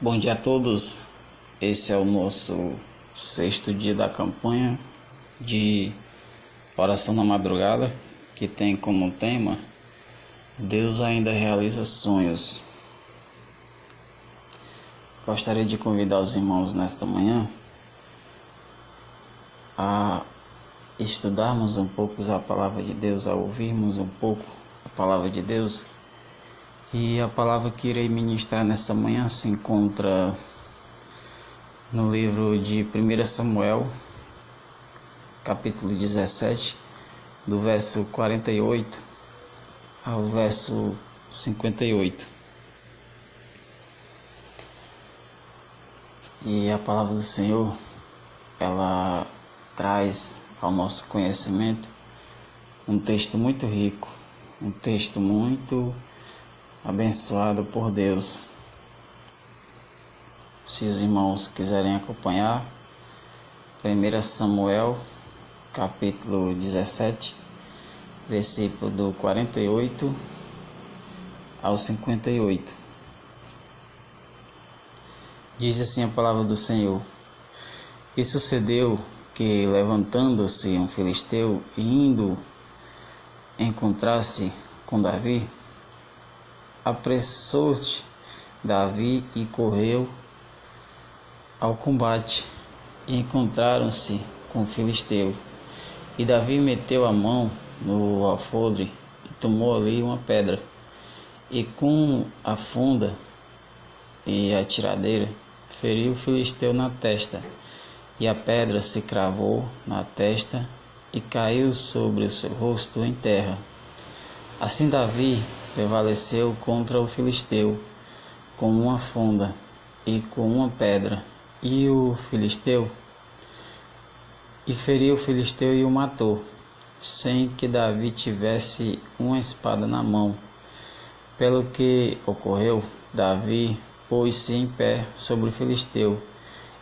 Bom dia a todos. Esse é o nosso sexto dia da campanha de oração na madrugada, que tem como tema Deus ainda realiza sonhos. Gostaria de convidar os irmãos nesta manhã a estudarmos um pouco a palavra de Deus, a ouvirmos um pouco a palavra de Deus. E a palavra que irei ministrar nesta manhã se encontra no livro de 1 Samuel, capítulo 17, do verso 48 ao verso 58. E a palavra do Senhor, ela traz ao nosso conhecimento um texto muito rico, um texto muito abençoado por Deus. Se os irmãos quiserem acompanhar, 1 Samuel, capítulo 17, versículo do 48 ao 58. Diz assim a palavra do Senhor: E sucedeu que, levantando-se um filisteu e indo encontrar-se com Davi, apressou-se Davi e correu ao combate, e encontraram-se com o filisteu. E Davi meteu a mão no alfodre e tomou ali uma pedra, e com a funda e a tiradeira feriu o filisteu na testa, e a pedra se cravou na testa e caiu sobre o seu rosto em terra. Assim Davi prevaleceu contra o filisteu com uma funda e com uma pedra, e feriu o filisteu e o matou, sem que Davi tivesse uma espada na mão. Pelo que ocorreu, Davi pôs-se em pé sobre o filisteu,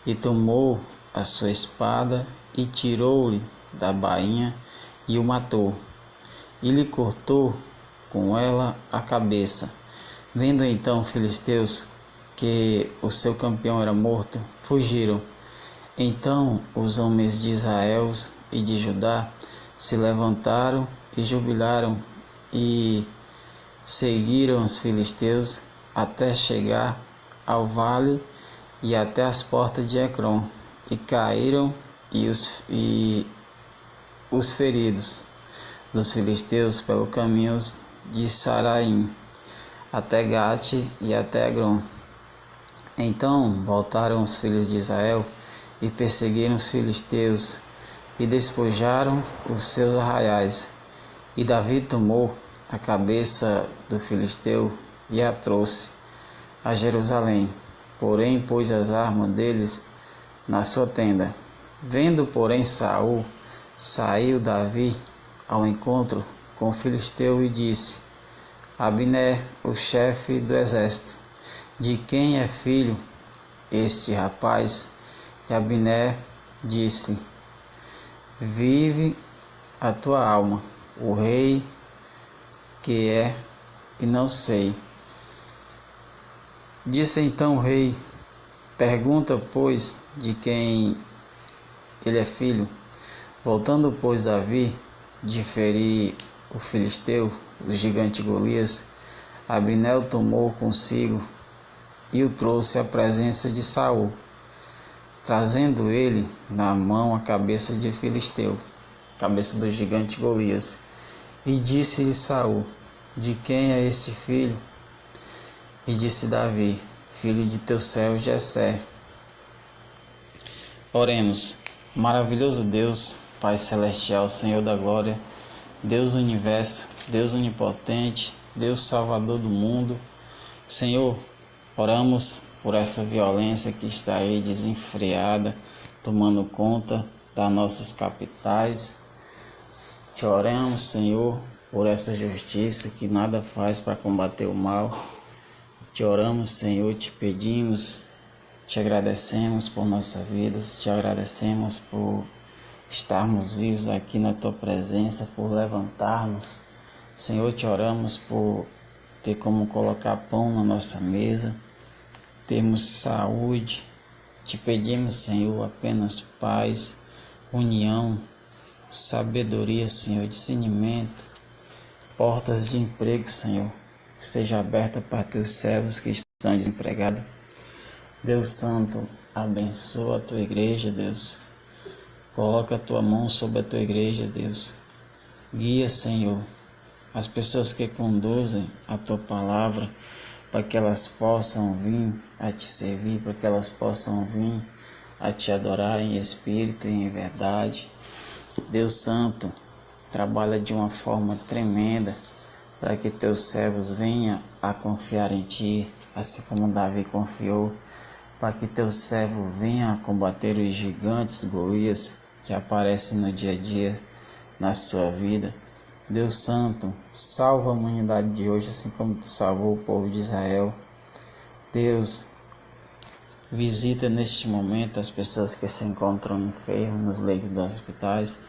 e tomou a sua espada, e tirou-lhe da bainha, e o matou, e lhe cortou com ela a cabeça. Vendo então os filisteus que o seu campeão era morto, fugiram. Então os homens de Israel e de Judá se levantaram e jubilaram, e seguiram os filisteus até chegar ao vale e até as portas de Ecrom, e caíram e os feridos dos filisteus pelo caminho de Saraim até Gate e até Agron. Então voltaram os filhos de Israel e perseguiram os filisteus e despojaram os seus arraiais. E Davi tomou a cabeça do filisteu e a trouxe a Jerusalém, porém pôs as armas deles na sua tenda. Vendo, porém, Saul, saiu Davi ao encontro com o filisteu e disse: Abner, o chefe do exército, de quem é filho este rapaz? E Abner disse: Vive a tua alma, o rei que é, e não sei. Disse então o rei: Pergunta, pois, de quem ele é filho. Voltando, pois, Davi de ferir o filisteu, o gigante Golias, Abner tomou consigo e o trouxe à presença de Saul, trazendo ele na mão a cabeça de filisteu, cabeça do gigante Golias. E disse-lhe Saul: De quem é este filho? E disse Davi: Filho de teu servo Jessé. Oremos. Maravilhoso Deus, Pai celestial, Senhor da glória, Deus do universo, Deus onipotente, Deus salvador do mundo. Senhor, oramos por essa violência que está aí desenfreada, tomando conta das nossas capitais. Te oramos, Senhor, por essa justiça que nada faz para combater o mal. Te oramos, Senhor, te pedimos, te agradecemos por nossa vida, te agradecemos por estarmos vivos aqui na tua presença, por levantarmos. Senhor, te oramos por ter como colocar pão na nossa mesa. termos saúde. Te pedimos, Senhor, apenas paz, união, sabedoria, Senhor, discernimento, portas de emprego, Senhor, seja aberta para teus servos que estão desempregados. Deus Santo, abençoa a tua igreja, Deus. Coloca a tua mão sobre a tua igreja, Deus. Guia, Senhor, as pessoas que conduzem a tua palavra, para que elas possam vir a te servir, para que elas possam vir a te adorar em espírito e em verdade. Deus Santo, trabalha de uma forma tremenda para que teus servos venham a confiar em ti, assim como Davi confiou, para que teus servos venham a combater os gigantes, Golias, que aparecem no dia a dia na sua vida. Deus Santo, salva a humanidade de hoje, assim como tu salvou o povo de Israel. Deus, visita neste momento as pessoas que se encontram enfermas nos leitos dos hospitais,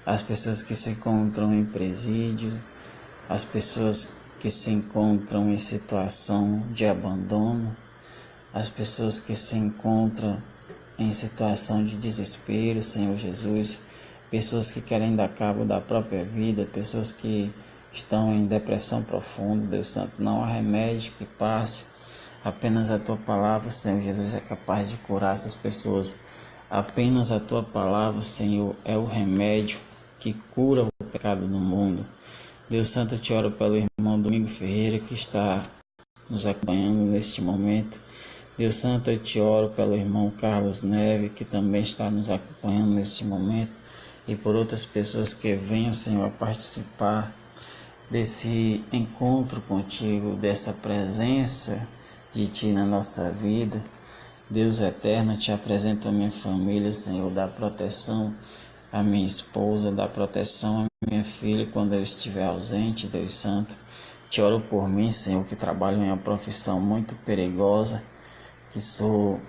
as pessoas que se encontram em presídios, as pessoas que se encontram em situação de abandono, as pessoas que se encontram em situação de desespero, Senhor Jesus, pessoas que querem dar cabo da própria vida, pessoas que estão em depressão profunda. Deus Santo, não há remédio que passe, apenas a tua palavra, Senhor Jesus, é capaz de curar essas pessoas. Apenas a tua palavra, Senhor, é o remédio que cura o pecado no mundo. Deus Santo, eu te oro pelo irmão Domingo Ferreira, que está nos acompanhando neste momento. Deus Santo, eu te oro pelo irmão Carlos Neves, que também está nos acompanhando neste momento, e por outras pessoas que venham, Senhor, a participar desse encontro contigo, dessa presença de ti na nossa vida. Deus eterno, te apresento a minha família, Senhor, dá proteção à minha esposa, dá proteção à minha filha quando eu estiver ausente, Deus Santo. Te oro por mim, Senhor, que trabalho em uma profissão muito perigosa, que sou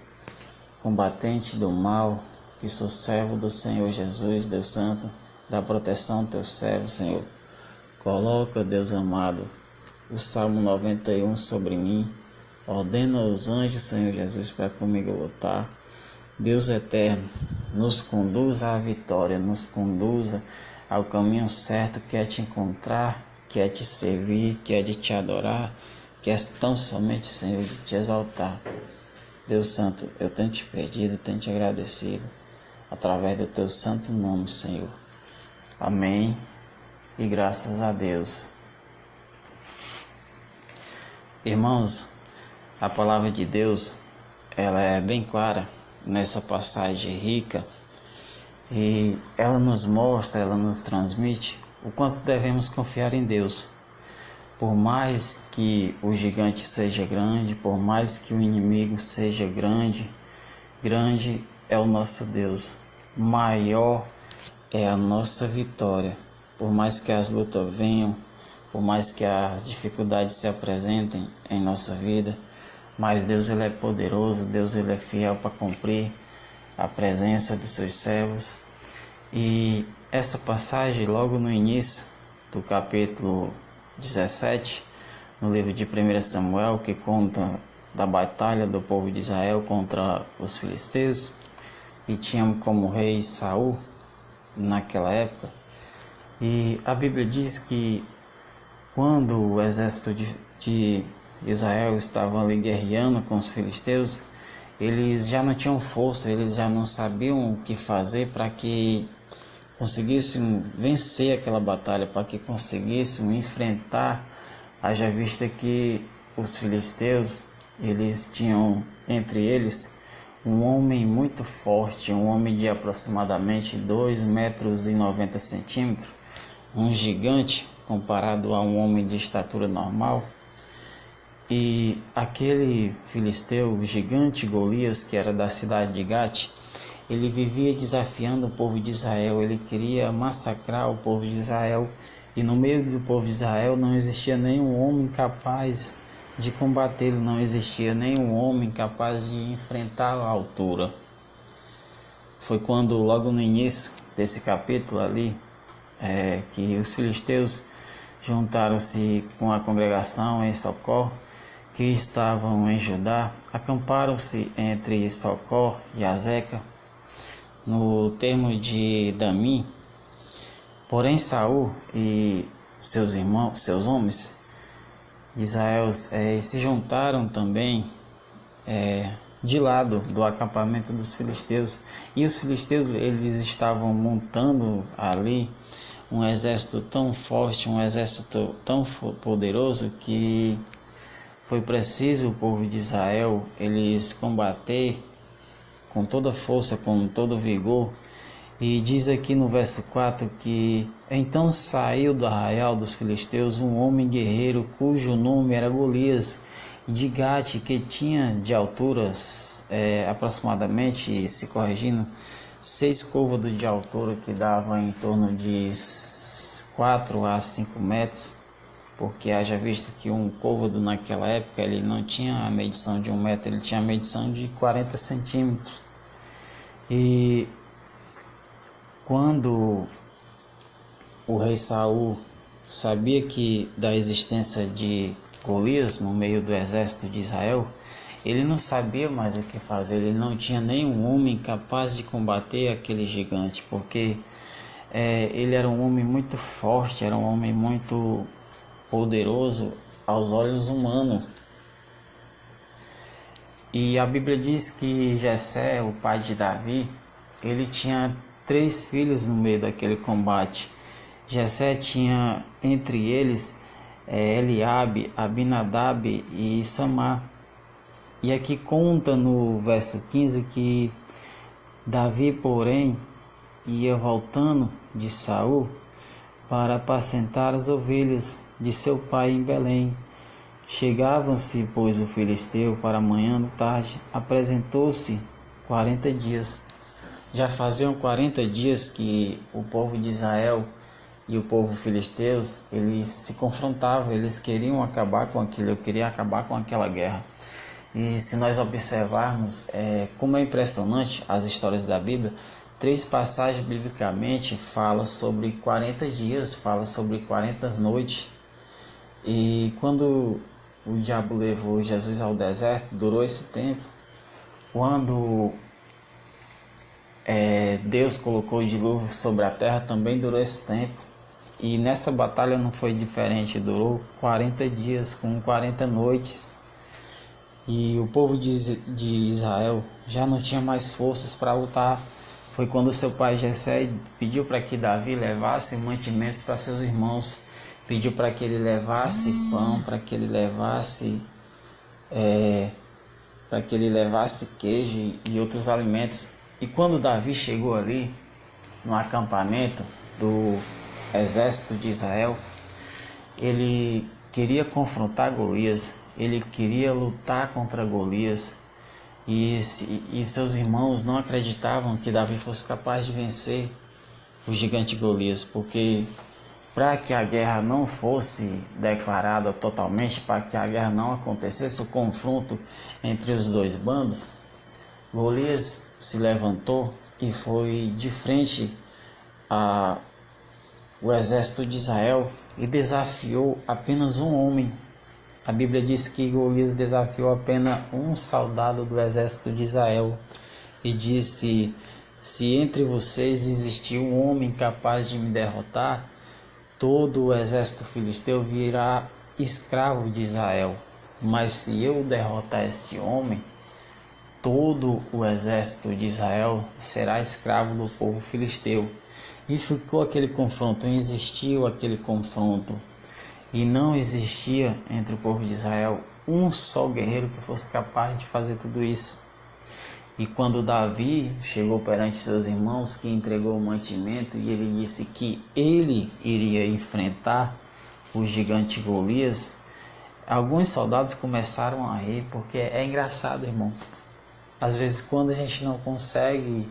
combatente do mal, que sou servo do Senhor Jesus, Deus Santo, dá proteção ao teu servo, Senhor. Coloca, Deus amado, o Salmo 91 sobre mim. Ordena os anjos, Senhor Jesus, para comigo lutar. Deus eterno, nos conduza à vitória, nos conduza ao caminho certo, que é te encontrar, que é te servir, que é de te adorar, que é tão somente, Senhor, de te exaltar. Deus Santo, eu tenho te pedido, tenho te agradecido, através do teu santo nome, Senhor. Amém. E graças a Deus. Irmãos, a palavra de Deus, ela é bem clara nessa passagem rica, e ela nos mostra, ela nos transmite o quanto devemos confiar em Deus. Por mais que o gigante seja grande, por mais que o inimigo seja grande, grande é o nosso Deus, maior é a nossa vitória. Por mais que as lutas venham, por mais que as dificuldades se apresentem em nossa vida, mas Deus, ele é poderoso, Deus, ele é fiel para cumprir a presença de seus servos. E essa passagem, logo no início do capítulo 17, no livro de 1 Samuel, que conta da batalha do povo de Israel contra os filisteus, que tinham como rei Saul naquela época. E a Bíblia diz que quando o exército de Israel estava ali guerreando com os filisteus, eles já não tinham força, eles já não sabiam o que fazer para que conseguissem vencer aquela batalha, para que conseguissem enfrentar, haja vista que os filisteus, eles tinham entre eles um homem muito forte, um homem de aproximadamente 2,90 m, um gigante comparado a um homem de estatura normal. E aquele filisteu, o gigante Golias, que era da cidade de Gate, ele vivia desafiando o povo de Israel, ele queria massacrar o povo de Israel, e no meio do povo de Israel não existia nenhum homem capaz de combatê-lo, não existia nenhum homem capaz de enfrentá-lo à altura. Foi quando, logo no início desse capítulo ali, que os filisteus juntaram-se com a congregação em Socorro, que estavam em Judá acamparam-se entre Socó e Azeca, no termo de Damim. Porém Saul e seus irmãos, seus homens de Israel, se juntaram também de lado do acampamento dos filisteus, e os filisteus eles estavam montando ali um exército tão forte, um exército tão poderoso, que foi preciso o povo de Israel eles combater com toda força, com todo vigor. E diz aqui no verso 4 que então saiu do arraial dos filisteus um homem guerreiro cujo nome era Golias de Gate, que tinha de alturas aproximadamente, se corrigindo, 6 côvados de altura, que dava em torno de 4 a 5 metros, porque haja visto que um côvado naquela época ele não tinha a medição de 1 metro, ele tinha a medição de 40 centímetros. E quando o rei Saul sabia que da existência de Golias no meio do exército de Israel, ele não sabia mais o que fazer, ele não tinha nenhum homem capaz de combater aquele gigante, porque ele era um homem muito forte, era um homem muito poderoso aos olhos humanos. E a Bíblia diz que Jessé, o pai de Davi, ele tinha 3 filhos no meio daquele combate. Jessé tinha entre eles Eliabe, Abinadab e Samar. E aqui conta no verso 15 que Davi, porém, ia voltando de Saul para apacentar as ovelhas de seu pai em Belém. Chegavam-se, pois, o filisteu para a manhã da tarde, apresentou-se 40 dias. Já faziam 40 dias que o povo de Israel e o povo filisteus, eles se confrontavam, eles queriam acabar com aquilo, queriam acabar com aquela guerra. E se nós observarmos como é impressionante as histórias da Bíblia, 3 passagens biblicamente falam sobre 40 dias, falam sobre 40 noites. E quando o diabo levou Jesus ao deserto, durou esse tempo. Quando Deus colocou o dilúvio sobre a terra, também durou esse tempo. E nessa batalha não foi diferente, durou 40 dias com 40 noites. E o povo de Israel já não tinha mais forças para lutar. Foi quando seu pai Jessé pediu para que Davi levasse mantimentos para seus irmãos, pediu para que ele levasse pão, para que ele levasse queijo e outros alimentos. E quando Davi chegou ali no acampamento do exército de Israel, ele queria confrontar Golias, ele queria lutar contra Golias, e seus irmãos não acreditavam que Davi fosse capaz de vencer o gigante Golias, porque para que a guerra não fosse declarada totalmente, para que a guerra não acontecesse, o confronto entre os dois bandos, Golias se levantou e foi de frente ao exército de Israel e desafiou apenas um homem. A Bíblia diz que Golias desafiou apenas um soldado do exército de Israel e disse: se entre vocês existir um homem capaz de me derrotar, todo o exército filisteu virá escravo de Israel. Mas se eu derrotar esse homem, todo o exército de Israel será escravo do povo filisteu. E ficou aquele confronto, existiu aquele confronto. E não existia entre o povo de Israel um só guerreiro que fosse capaz de fazer tudo isso. E quando Davi chegou perante seus irmãos, que entregou o mantimento, e ele disse que ele iria enfrentar o gigante Golias, alguns soldados começaram a rir, porque é engraçado, irmão. Às vezes, quando a gente não consegue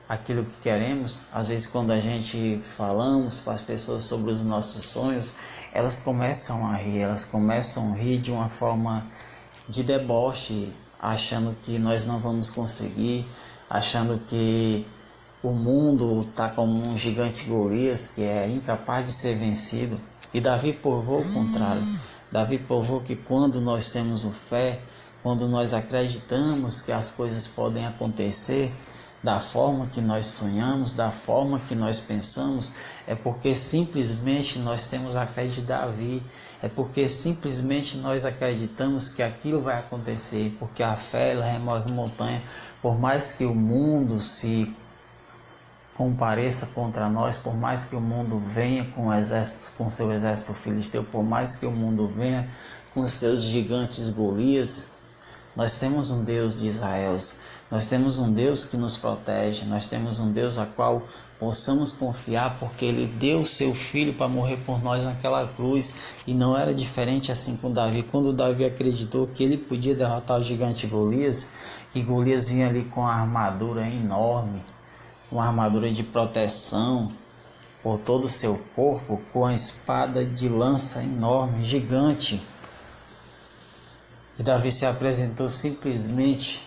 aquilo que queremos, às vezes quando a gente falamos para as pessoas sobre os nossos sonhos, elas começam a rir de uma forma de deboche, achando que nós não vamos conseguir, achando que o mundo está como um gigante Golias que é incapaz de ser vencido. E Davi provou o contrário. Davi provou que quando nós temos fé, quando nós acreditamos que as coisas podem acontecer da forma que nós sonhamos, da forma que nós pensamos, é porque simplesmente nós temos a fé de Davi, é porque simplesmente nós acreditamos que aquilo vai acontecer, porque a fé ela remove montanha. Por mais que o mundo se compareça contra nós, por mais que o mundo venha com o exército, com seu exército filisteu, por mais que o mundo venha com seus gigantes Golias, nós temos um Deus de Israel, nós temos um Deus que nos protege, nós temos um Deus a qual possamos confiar, porque Ele deu o seu Filho para morrer por nós naquela cruz, e não era diferente assim com Davi. Quando Davi acreditou que ele podia derrotar o gigante Golias, que Golias vinha ali com uma armadura enorme, uma armadura de proteção por todo o seu corpo, com a espada de lança enorme, gigante. E Davi se apresentou simplesmente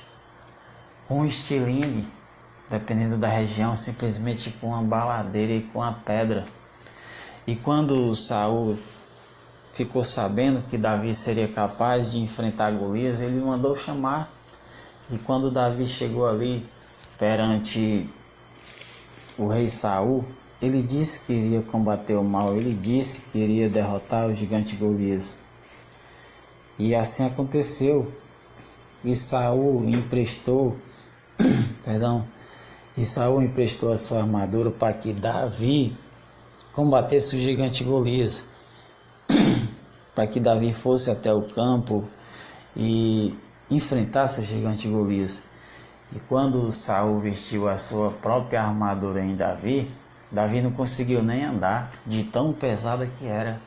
com um estilingue, dependendo da região, simplesmente com uma baladeira e com a pedra. E quando Saul ficou sabendo que Davi seria capaz de enfrentar Golias, ele mandou chamar. E quando Davi chegou ali perante o rei Saul, ele disse que iria combater o mal, ele disse que iria derrotar o gigante Golias. E assim aconteceu. E Saul emprestou a sua armadura para que Davi combatesse o gigante Golias, para que Davi fosse até o campo e enfrentasse o gigante Golias. E quando Saul vestiu a sua própria armadura em Davi, Davi não conseguiu nem andar, de tão pesada que era.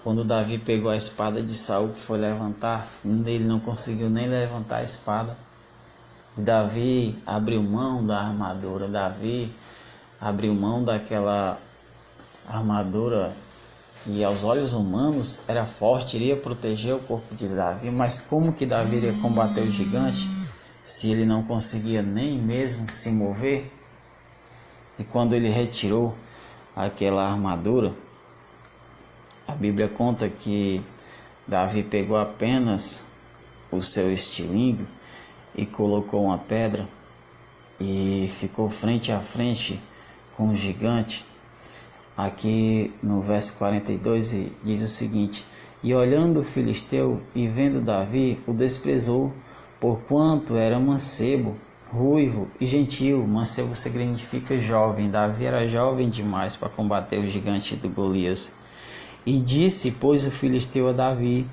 Quando Davi pegou a espada de Saul que foi levantar, ele não conseguiu nem levantar a espada. Davi abriu mão da armadura, Davi abriu mão daquela armadura que aos olhos humanos era forte, iria proteger o corpo de Davi, mas como que Davi iria combater o gigante se ele não conseguia nem mesmo se mover? E quando ele retirou aquela armadura, a Bíblia conta que Davi pegou apenas o seu estilingue e colocou uma pedra e ficou frente a frente com o gigante. Aqui no verso 42 diz o seguinte: e olhando o filisteu e vendo Davi, o desprezou, porquanto era mancebo, ruivo e gentil. Mancebo significa jovem. Davi era jovem demais para combater o gigante do Golias. E disse, pois, o filisteu a Davi: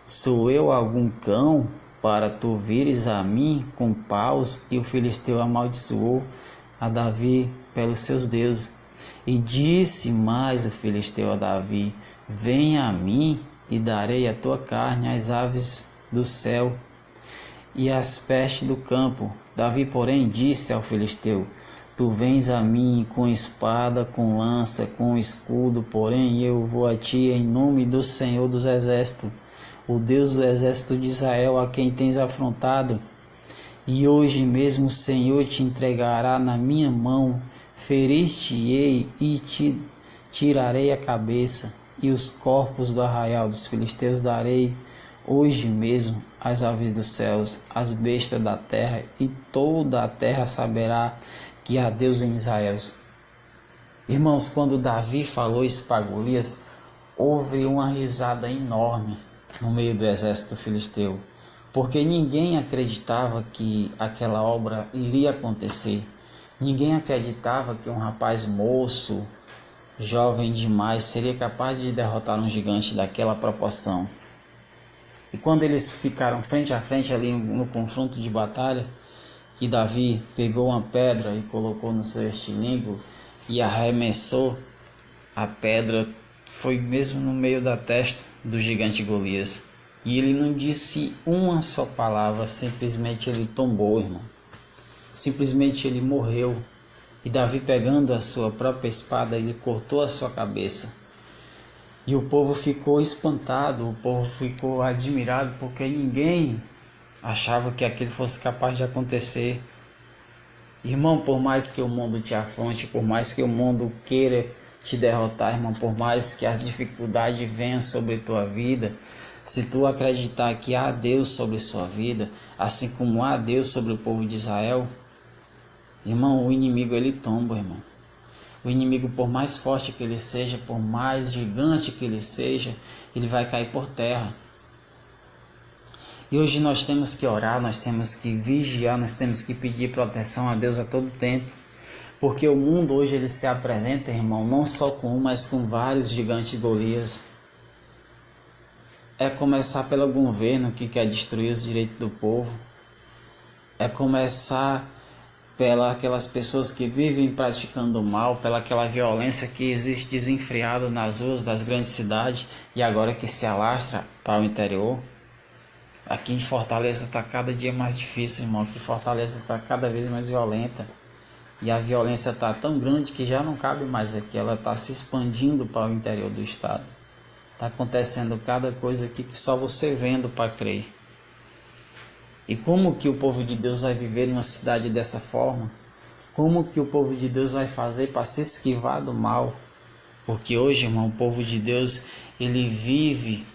sou eu algum cão para tu vires a mim com paus? E o filisteu amaldiçoou a Davi pelos seus deuses. E disse mais o filisteu a Davi: venha a mim e darei a tua carne às aves do céu e às pestes do campo. Davi, porém, disse ao filisteu: tu vens a mim com espada, com lança, com escudo, porém eu vou a ti em nome do Senhor dos Exércitos, o Deus do exército de Israel, a quem tens afrontado. E hoje mesmo o Senhor te entregará na minha mão, ferir-te-ei e te tirarei a cabeça, e os corpos do arraial dos filisteus darei hoje mesmo às aves dos céus, às bestas da terra, e toda a terra saberá que há Deus em Israel. Irmãos, quando Davi falou isso para Golias, houve uma risada enorme no meio do exército filisteu, porque ninguém acreditava que aquela obra iria acontecer. Ninguém acreditava que um rapaz moço, jovem demais, seria capaz de derrotar um gigante daquela proporção. E quando eles ficaram frente a frente ali no confronto de batalha, que Davi pegou uma pedra e colocou no seu estilingue e arremessou, a pedra foi mesmo no meio da testa do gigante Golias. E ele não disse uma só palavra, simplesmente ele tombou, irmão. Simplesmente ele morreu. E Davi, pegando a sua própria espada, ele cortou a sua cabeça. E o povo ficou espantado, o povo ficou admirado, porque ninguém achava que aquilo fosse capaz de acontecer. Irmão, por mais que o mundo te afronte, por mais que o mundo queira te derrotar, irmão, por mais que as dificuldades venham sobre tua vida, Se tu acreditar que há Deus sobre sua vida, assim como há Deus sobre o povo de Israel, irmão, o inimigo ele tomba, irmão. O inimigo, por mais forte que ele seja, por mais gigante que ele seja, ele vai cair por terra. E hoje nós temos que orar, nós temos que vigiar, nós temos que pedir proteção a Deus a todo tempo. Porque o mundo hoje ele se apresenta, irmão, não só com um, mas com vários gigantes Golias. É começar pelo governo que quer destruir os direitos do povo. É começar pelas pessoas que vivem praticando o mal, pela aquela violência que existe desenfreada nas ruas das grandes cidades e agora que se alastra para o interior. Aqui em Fortaleza está cada dia mais difícil, irmão. Aqui em Fortaleza está cada vez mais violenta. E a violência está tão grande que já não cabe mais aqui. Ela está se expandindo para o interior do estado. Está acontecendo cada coisa aqui que só você vendo para crer. E como que o povo de Deus vai viver em uma cidade dessa forma? Como que o povo de Deus vai fazer para se esquivar do mal? Porque hoje, irmão, o povo de Deus, ele vive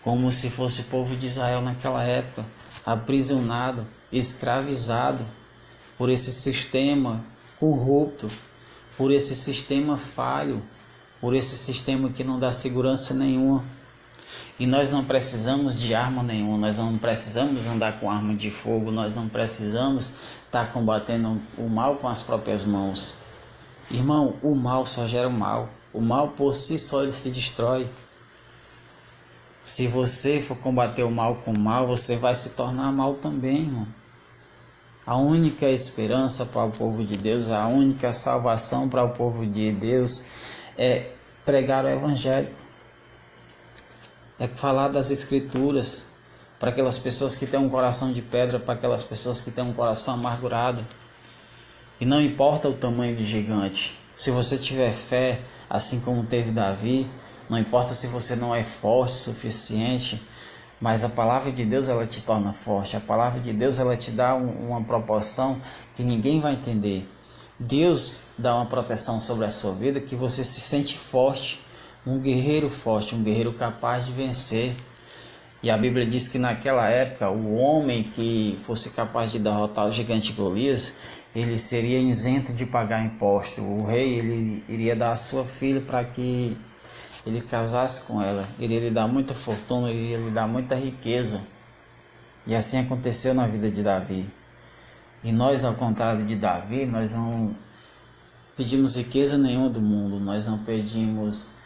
como se fosse o povo de Israel naquela época, aprisionado, escravizado por esse sistema corrupto, por esse sistema falho, por esse sistema que não dá segurança nenhuma. E nós não precisamos de arma nenhuma, nós não precisamos andar com arma de fogo, nós não precisamos estar combatendo o mal com as próprias mãos. Irmão, o mal só gera o mal. O mal por si só ele se destrói. Se você for combater o mal com o mal, você vai se tornar mal também, irmão. A única esperança para o povo de Deus, a única salvação para o povo de Deus é pregar o evangelho. É falar das escrituras para aquelas pessoas que têm um coração de pedra, para aquelas pessoas que têm um coração amargurado. E não importa o tamanho do gigante. Se você tiver fé, assim como teve Davi, não importa se você não é forte o suficiente, mas a palavra de Deus ela te torna forte. A palavra de Deus ela te dá uma proporção que ninguém vai entender. Deus dá uma proteção sobre a sua vida que você se sente forte, um guerreiro forte, um guerreiro capaz de vencer. E a Bíblia diz que naquela época o homem que fosse capaz de derrotar o gigante Golias, ele seria isento de pagar imposto. O rei ele iria dar a sua filha para que ele casasse com ela, iria lhe dar muita fortuna, iria lhe dar muita riqueza. E assim aconteceu na vida de Davi. E nós, ao contrário de Davi, nós não pedimos riqueza nenhuma do mundo, nós não pedimos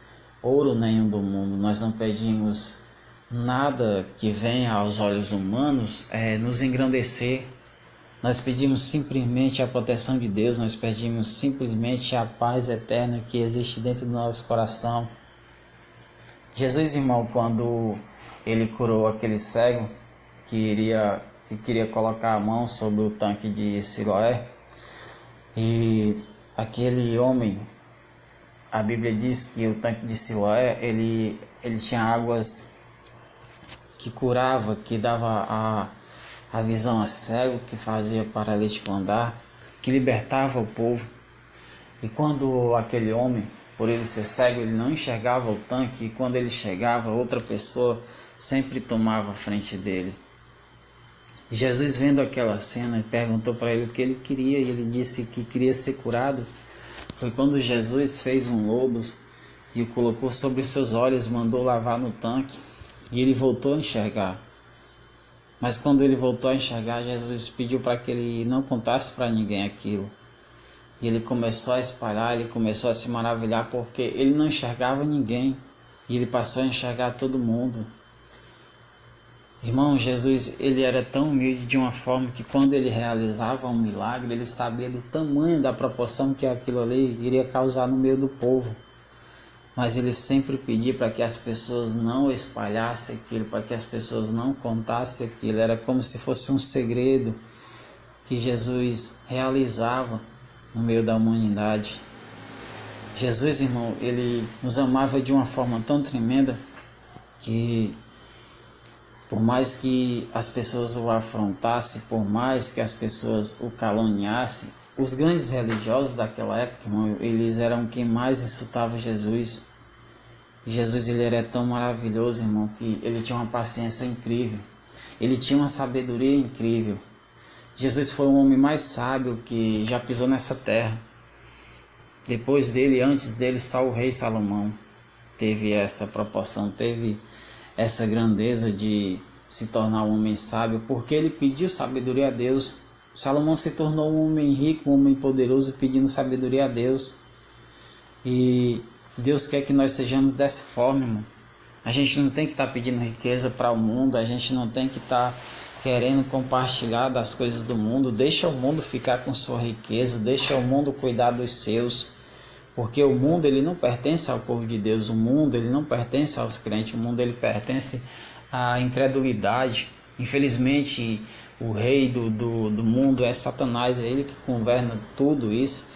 ouro nenhum do mundo, nós não pedimos nada que venha aos olhos humanos nos engrandecer. Nós pedimos simplesmente a proteção de Deus, nós pedimos simplesmente a paz eterna que existe dentro do nosso coração. Jesus, irmão, quando ele curou aquele cego que queria colocar a mão sobre o tanque de Siloé, e aquele homem, a Bíblia diz que o tanque de Siloé, ele tinha águas que curava, que dava a visão a cego, que fazia paralítico andar, que libertava o povo. E quando aquele homem, por ele ser cego, ele não enxergava o tanque, e quando ele chegava, outra pessoa sempre tomava a frente dele. Jesus, vendo aquela cena, perguntou para ele o que ele queria, e ele disse que queria ser curado. Foi quando Jesus fez um lodo e o colocou sobre seus olhos, mandou lavar no tanque, e ele voltou a enxergar. Mas quando ele voltou a enxergar, Jesus pediu para que ele não contasse para ninguém aquilo. E ele começou a espalhar, ele começou a se maravilhar, porque ele não enxergava ninguém, e ele passou a enxergar todo mundo. Irmão, Jesus, ele era tão humilde de uma forma que quando ele realizava um milagre, ele sabia do tamanho da proporção que aquilo ali iria causar no meio do povo. Mas ele sempre pedia para que as pessoas não espalhassem aquilo, para que as pessoas não contassem aquilo. Era como se fosse um segredo que Jesus realizava no meio da humanidade. Jesus, irmão, ele nos amava de uma forma tão tremenda que, por mais que as pessoas o afrontassem, por mais que as pessoas o caluniassem, os grandes religiosos daquela época, irmão, eles eram quem mais insultava Jesus. Jesus, ele era tão maravilhoso, irmão, que ele tinha uma paciência incrível. Ele tinha uma sabedoria incrível. Jesus foi o homem mais sábio que já pisou nessa terra. Depois dele, antes dele, só o rei Salomão teve essa proporção, teve essa grandeza de se tornar um homem sábio, porque ele pediu sabedoria a Deus. Salomão se tornou um homem rico, um homem poderoso, pedindo sabedoria a Deus. E Deus quer que nós sejamos dessa forma, irmão. A gente não tem que estar pedindo riqueza para o mundo, a gente não tem que estar querendo compartilhar das coisas do mundo. Deixa o mundo ficar com sua riqueza, deixa o mundo cuidar dos seus, porque o mundo, ele não pertence ao povo de Deus, o mundo, ele não pertence aos crentes, o mundo, ele pertence à incredulidade. Infelizmente, o rei do mundo é Satanás, é ele que governa tudo isso,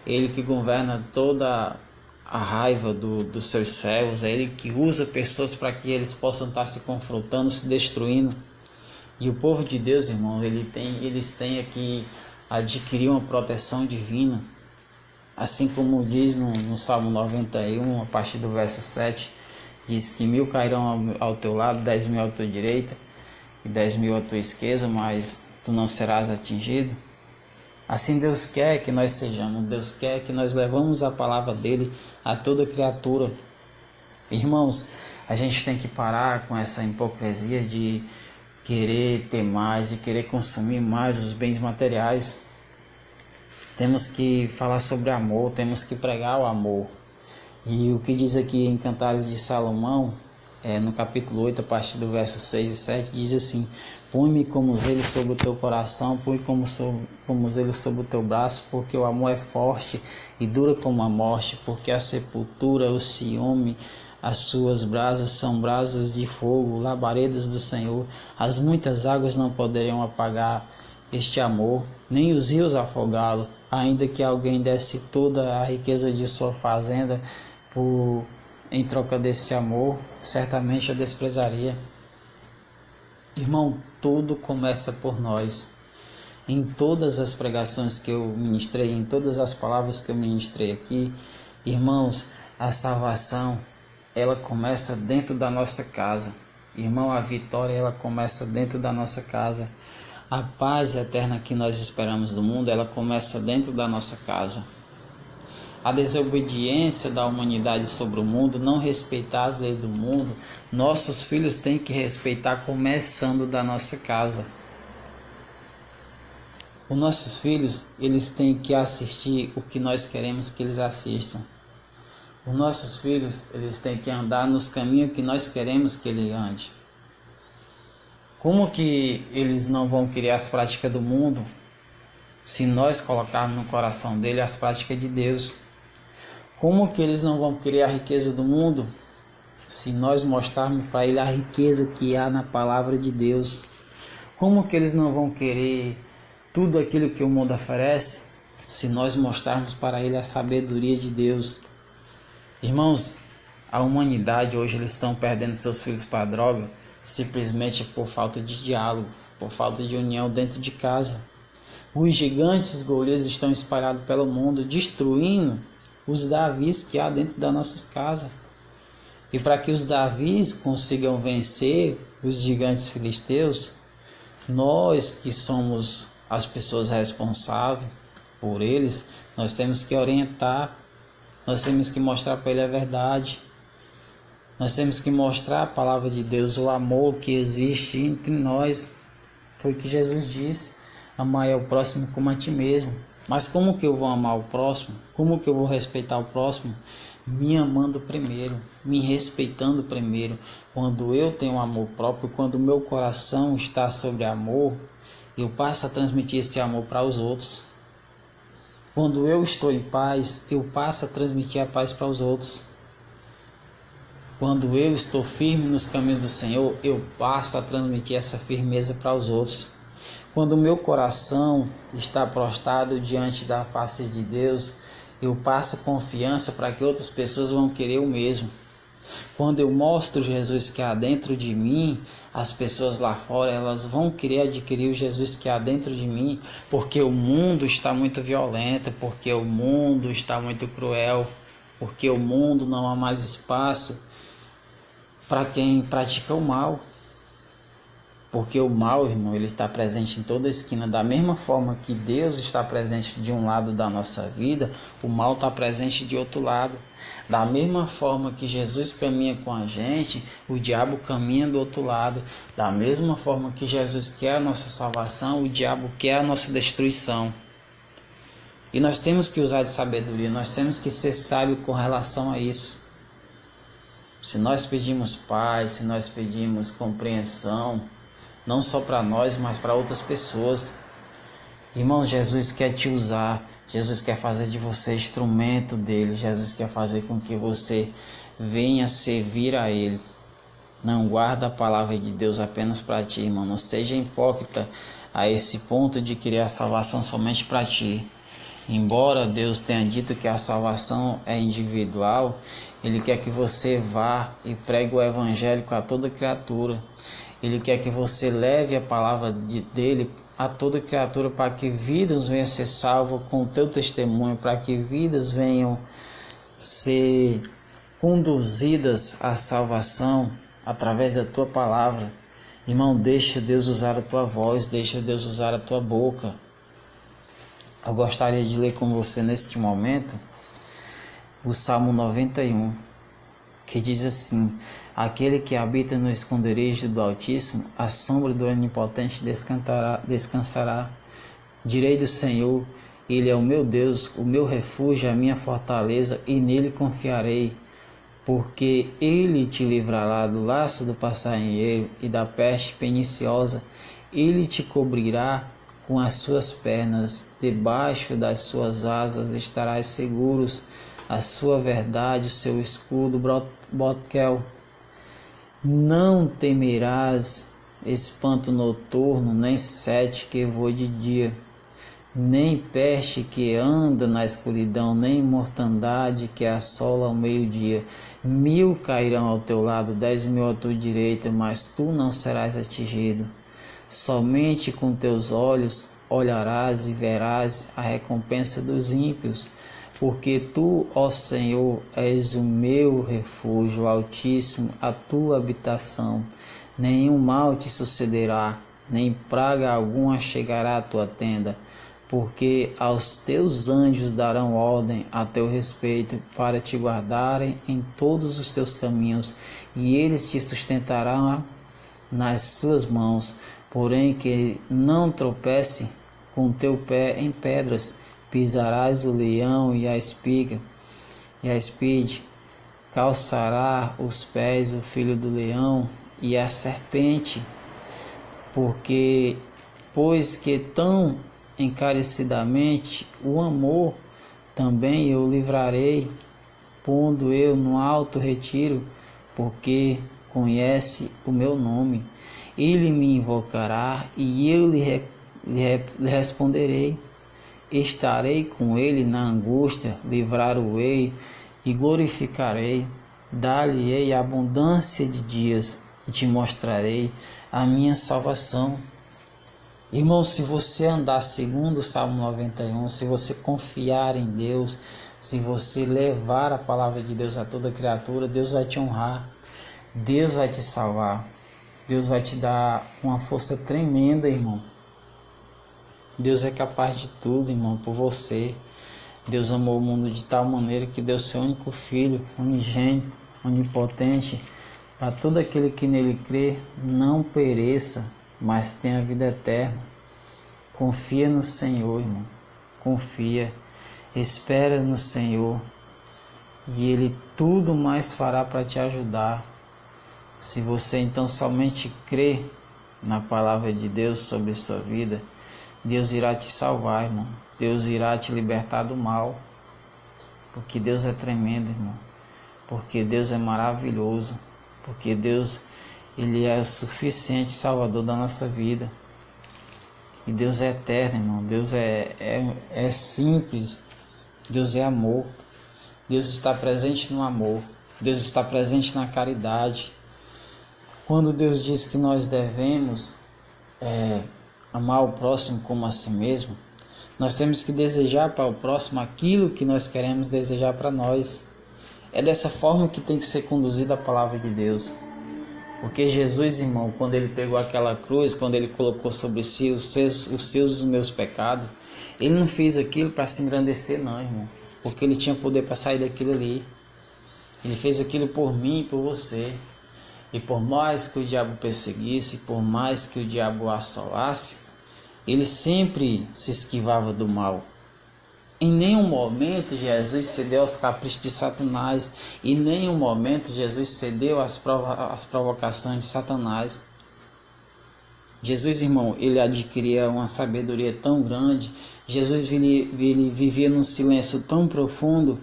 ele que governa toda a raiva dos seus servos, é ele que usa pessoas para que eles possam estar se confrontando, se destruindo. E o povo de Deus, irmão, eles têm que adquirir uma proteção divina, assim como diz no Salmo 91, a partir do verso 7, diz que 1000 cairão ao teu lado, 10.000 à tua direita e 10.000 à tua esquerda, mas tu não serás atingido. Assim Deus quer que nós sejamos, Deus quer que nós levamos a palavra dele a toda criatura. Irmãos, a gente tem que parar com essa hipocrisia de querer ter mais, de querer consumir mais os bens materiais. Temos que falar sobre amor, temos que pregar o amor. E o que diz aqui em Cantares de Salomão, no capítulo 8, a partir do verso 6 e 7, diz assim: põe-me como zelo sobre o teu coração, põe como zelo sobre o teu braço, porque o amor é forte e dura como a morte, porque a sepultura, o ciúme, as suas brasas são brasas de fogo, labaredas do Senhor. As muitas águas não poderiam apagar este amor, nem os rios afogá-lo. Ainda que alguém desse toda a riqueza de sua fazenda em troca desse amor, certamente a desprezaria. Irmão, tudo começa por nós. Em todas as pregações que eu ministrei, em todas as palavras que eu ministrei aqui, irmãos, a salvação, ela começa dentro da nossa casa. Irmão, a vitória, ela começa dentro da nossa casa. A paz eterna que nós esperamos do mundo, ela começa dentro da nossa casa. A desobediência da humanidade sobre o mundo, não respeitar as leis do mundo, nossos filhos têm que respeitar começando da nossa casa. Os nossos filhos, eles têm que assistir o que nós queremos que eles assistam. Os nossos filhos, eles têm que andar nos caminhos que nós queremos que ele ande. Como que eles não vão querer as práticas do mundo se nós colocarmos no coração dele as práticas de Deus? Como que eles não vão querer a riqueza do mundo se nós mostrarmos para ele a riqueza que há na palavra de Deus? Como que eles não vão querer tudo aquilo que o mundo oferece se nós mostrarmos para ele a sabedoria de Deus? Irmãos, a humanidade hoje, eles estão perdendo seus filhos para a droga simplesmente por falta de diálogo, por falta de união dentro de casa. Os gigantes Golias estão espalhados pelo mundo, destruindo os Davis que há dentro das nossas casas. E para que os Davis consigam vencer os gigantes filisteus, nós que somos as pessoas responsáveis por eles, nós temos que orientar, nós temos que mostrar para ele a verdade, nós temos que mostrar a palavra de Deus, o amor que existe entre nós. Foi o que Jesus disse: amar ao próximo como a ti mesmo. Mas como que eu vou amar o próximo? Como que eu vou respeitar o próximo? Me amando primeiro, me respeitando primeiro. Quando eu tenho amor próprio, quando o meu coração está sobre amor, eu passo a transmitir esse amor para os outros. Quando eu estou em paz, eu passo a transmitir a paz para os outros. Quando eu estou firme nos caminhos do Senhor, eu passo a transmitir essa firmeza para os outros. Quando o meu coração está prostrado diante da face de Deus, eu passo confiança para que outras pessoas vão querer o mesmo. Quando eu mostro Jesus que há dentro de mim, as pessoas lá fora, elas vão querer adquirir o Jesus que há dentro de mim, porque o mundo está muito violento, porque o mundo está muito cruel, porque o mundo não há mais espaço para quem pratica o mal. Porque o mal, irmão, ele está presente em toda a esquina. Da mesma forma que Deus está presente de um lado da nossa vida, o mal está presente de outro lado. Da mesma forma que Jesus caminha com a gente, o diabo caminha do outro lado. Da mesma forma que Jesus quer a nossa salvação, o diabo quer a nossa destruição. E nós temos que usar de sabedoria, nós temos que ser sábios com relação a isso. Se nós pedimos paz, se nós pedimos compreensão, não só para nós, mas para outras pessoas. Irmão, Jesus quer te usar. Jesus quer fazer de você instrumento dele. Jesus quer fazer com que você venha servir a ele. Não guarda a palavra de Deus apenas para ti, irmão. Não seja hipócrita a esse ponto de querer a salvação somente para ti. Embora Deus tenha dito que a salvação é individual, Ele quer que você vá e pregue o evangelho a toda criatura. Ele quer que você leve a palavra dele a toda criatura, para que vidas venham ser salvas com o teu testemunho, para que vidas venham ser conduzidas à salvação através da tua palavra. Irmão, deixa Deus usar a tua voz, deixa Deus usar a tua boca. Eu gostaria de ler com você neste momento o Salmo 91, que diz assim: aquele que habita no esconderijo do Altíssimo, a sombra do Onipotente descansará. Direi do Senhor, Ele é o meu Deus, o meu refúgio, a minha fortaleza, e nele confiarei. Porque Ele te livrará do laço do passarinheiro e da peste perniciosa. Ele te cobrirá com as suas pernas, debaixo das suas asas estarás seguros. A sua verdade, o seu escudo, Boquel. Não temerás espanto noturno, nem sete que voa de dia, nem peste que anda na escuridão, nem mortandade que assola ao meio-dia. 1000 cairão ao teu lado, 10.000 à tua direita, mas tu não serás atingido. Somente com teus olhos olharás e verás a recompensa dos ímpios. Porque tu, ó Senhor, és o meu refúgio, Altíssimo, a tua habitação. Nenhum mal te sucederá, nem praga alguma chegará à tua tenda. Porque aos teus anjos darão ordem a teu respeito, para te guardarem em todos os teus caminhos, e eles te sustentarão nas suas mãos. Porém que não tropece com teu pé em pedras. Pisarás o leão e a espiga, e a espide, calçará os pés o filho do leão e a serpente, pois que tão encarecidamente o amor, também eu livrarei, pondo eu no alto retiro, porque conhece o meu nome. Ele me invocará e eu lhe responderei. Estarei com ele na angústia, livrar-o-ei e glorificarei. Dar-lhe-ei abundância de dias e te mostrarei a minha salvação. Irmão, se você andar segundo o Salmo 91, se você confiar em Deus, se você levar a palavra de Deus a toda criatura, Deus vai te honrar, Deus vai te salvar, Deus vai te dar uma força tremenda, irmão. Deus é capaz de tudo, irmão, por você. Deus amou o mundo de tal maneira que deu seu único Filho, unigênito, onipotente, para todo aquele que nele crê, não pereça, mas tenha vida eterna. Confia no Senhor, irmão. Confia. Espera no Senhor. E Ele tudo mais fará para te ajudar. Se você então somente crê na palavra de Deus sobre sua vida, Deus irá te salvar, irmão. Deus irá te libertar do mal. Porque Deus é tremendo, irmão. Porque Deus é maravilhoso. Porque Deus, Ele é o suficiente Salvador da nossa vida. E Deus é eterno, irmão. Deus é simples. Deus é amor. Deus está presente no amor. Deus está presente na caridade. Quando Deus diz que nós devemos amar o próximo como a si mesmo, nós temos que desejar para o próximo aquilo que nós queremos desejar para nós. É dessa forma que tem que ser conduzida a palavra de Deus. Porque Jesus, irmão, quando ele pegou aquela cruz, quando ele colocou sobre si os seus e os meus pecados, ele não fez aquilo para se engrandecer, não, irmão. Porque ele tinha poder para sair daquilo ali. Ele fez aquilo por mim e por você. E por mais que o diabo perseguisse, por mais que o diabo assolasse, ele sempre se esquivava do mal. Em nenhum momento Jesus cedeu aos caprichos de Satanás. Em nenhum momento Jesus cedeu às provocações de Satanás. Jesus, irmão, ele adquiria uma sabedoria tão grande. Jesus ele vivia num silêncio tão profundo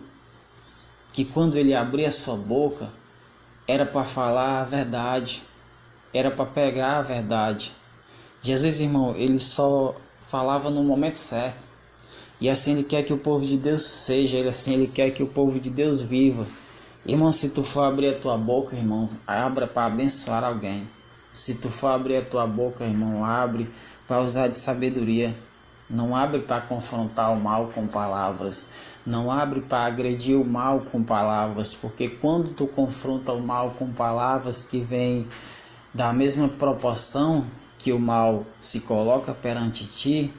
que quando ele abria sua boca, era para falar a verdade, era para pegar a verdade. Jesus, irmão, ele só falava no momento certo. E assim ele quer que o povo de Deus seja, ele quer que o povo de Deus viva. Irmão, se tu for abrir a tua boca, irmão, abra para abençoar alguém. Se tu for abrir a tua boca, irmão, abre para usar de sabedoria. Não abre para confrontar o mal com palavras. Não abre para agredir o mal com palavras. Porque quando tu confronta o mal com palavras que vêm da mesma proporção que o mal se coloca perante ti,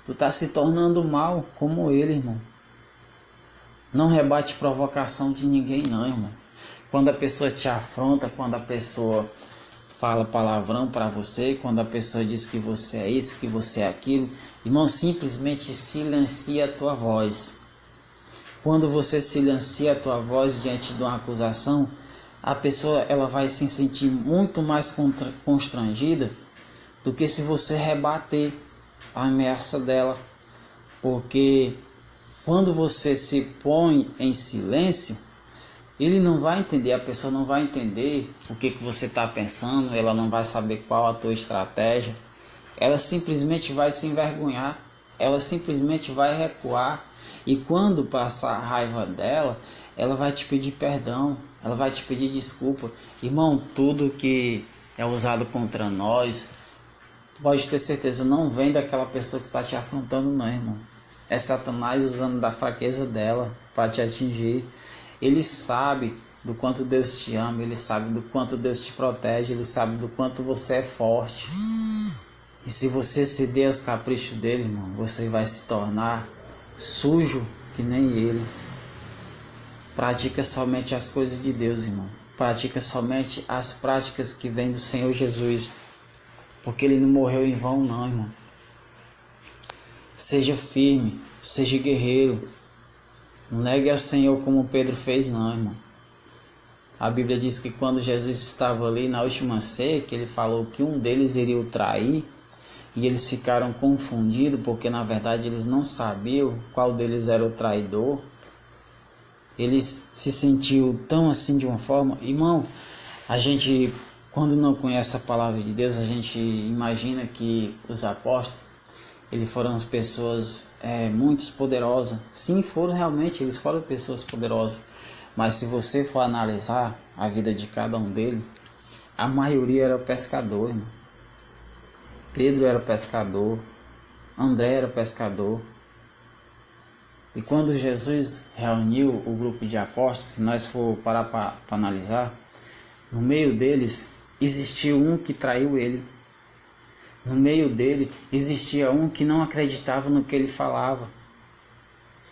tu está se tornando mal como ele, irmão. Não rebate provocação de ninguém, não, irmão. Quando a pessoa te afronta, quando a pessoa fala palavrão para você, quando a pessoa diz que você é isso, que você é aquilo, irmão, simplesmente silencia a tua voz. Quando você silencia a tua voz diante de uma acusação, a pessoa ela vai se sentir muito mais constrangida do que se você rebater a ameaça dela. Porque quando você se põe em silêncio, ele não vai entender, a pessoa não vai entender o que você está pensando, ela não vai saber qual a tua estratégia, ela simplesmente vai se envergonhar, ela simplesmente vai recuar. E quando passar a raiva dela, ela vai te pedir perdão, ela vai te pedir desculpa. Irmão, tudo que é usado contra nós, pode ter certeza, não vem daquela pessoa que está te afrontando, não, irmão. É Satanás usando da fraqueza dela para te atingir. Ele sabe do quanto Deus te ama, ele sabe do quanto Deus te protege, ele sabe do quanto você é forte. E se você ceder aos caprichos dele, irmão, você vai se tornar sujo que nem ele. Pratica somente as coisas de Deus, irmão. Pratica somente as práticas que vêm do Senhor Jesus. Porque ele não morreu em vão, não, irmão. Seja firme, seja guerreiro. Não negue ao Senhor como Pedro fez, não, irmão. A Bíblia diz que quando Jesus estava ali na última ceia, que ele falou que um deles iria o trair, e eles ficaram confundidos, porque na verdade eles não sabiam qual deles era o traidor. Eles se sentiam tão assim de uma forma. Irmão, a gente, quando não conhece a palavra de Deus, a gente imagina que os apóstolos, eles foram as pessoas muito poderosas. Sim, foram realmente, eles foram pessoas poderosas. Mas se você for analisar a vida de cada um deles, a maioria era pescador, irmão. Pedro era pescador, André era pescador. E quando Jesus reuniu o grupo de apóstolos, se nós for parar para analisar, no meio deles existia um que traiu ele. No meio dele existia um que não acreditava no que ele falava.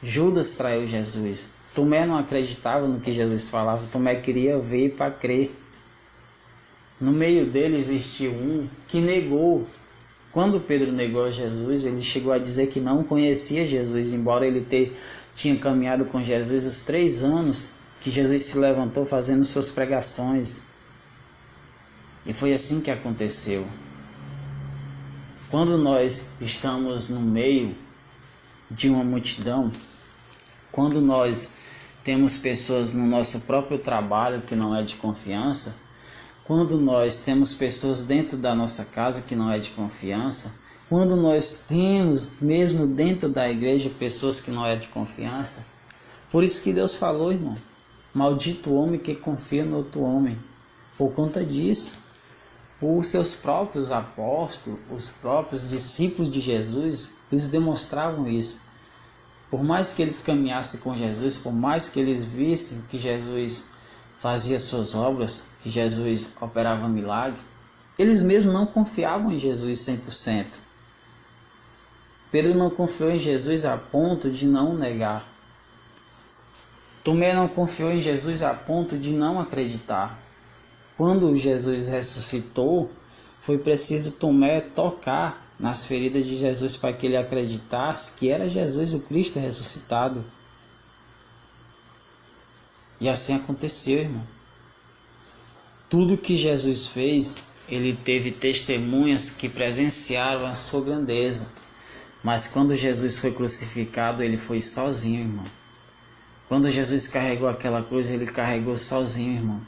Judas traiu Jesus. Tomé não acreditava no que Jesus falava. Tomé queria ver para crer. No meio dele existia um que negou. Quando Pedro negou a Jesus, ele chegou a dizer que não conhecia Jesus, embora ele tinha caminhado com Jesus os 3 anos que Jesus se levantou fazendo suas pregações. E foi assim que aconteceu. Quando nós estamos no meio de uma multidão, quando nós temos pessoas no nosso próprio trabalho que não é de confiança, quando nós temos pessoas dentro da nossa casa que não é de confiança, quando nós temos mesmo dentro da igreja pessoas que não é de confiança, por isso que Deus falou, irmão, maldito o homem que confia no outro homem. Por conta disso, os seus próprios apóstolos, os próprios discípulos de Jesus, eles demonstravam isso. Por mais que eles caminhassem com Jesus, por mais que eles vissem que Jesus fazia suas obras, que Jesus operava milagre, eles mesmos não confiavam em Jesus 100%. Pedro não confiou em Jesus a ponto de não negar. Tomé não confiou em Jesus a ponto de não acreditar. Quando Jesus ressuscitou, foi preciso Tomé tocar nas feridas de Jesus para que ele acreditasse que era Jesus o Cristo ressuscitado. E assim aconteceu, irmão. Tudo que Jesus fez, ele teve testemunhas que presenciaram a sua grandeza. Mas quando Jesus foi crucificado, ele foi sozinho, irmão. Quando Jesus carregou aquela cruz, ele carregou sozinho, irmão.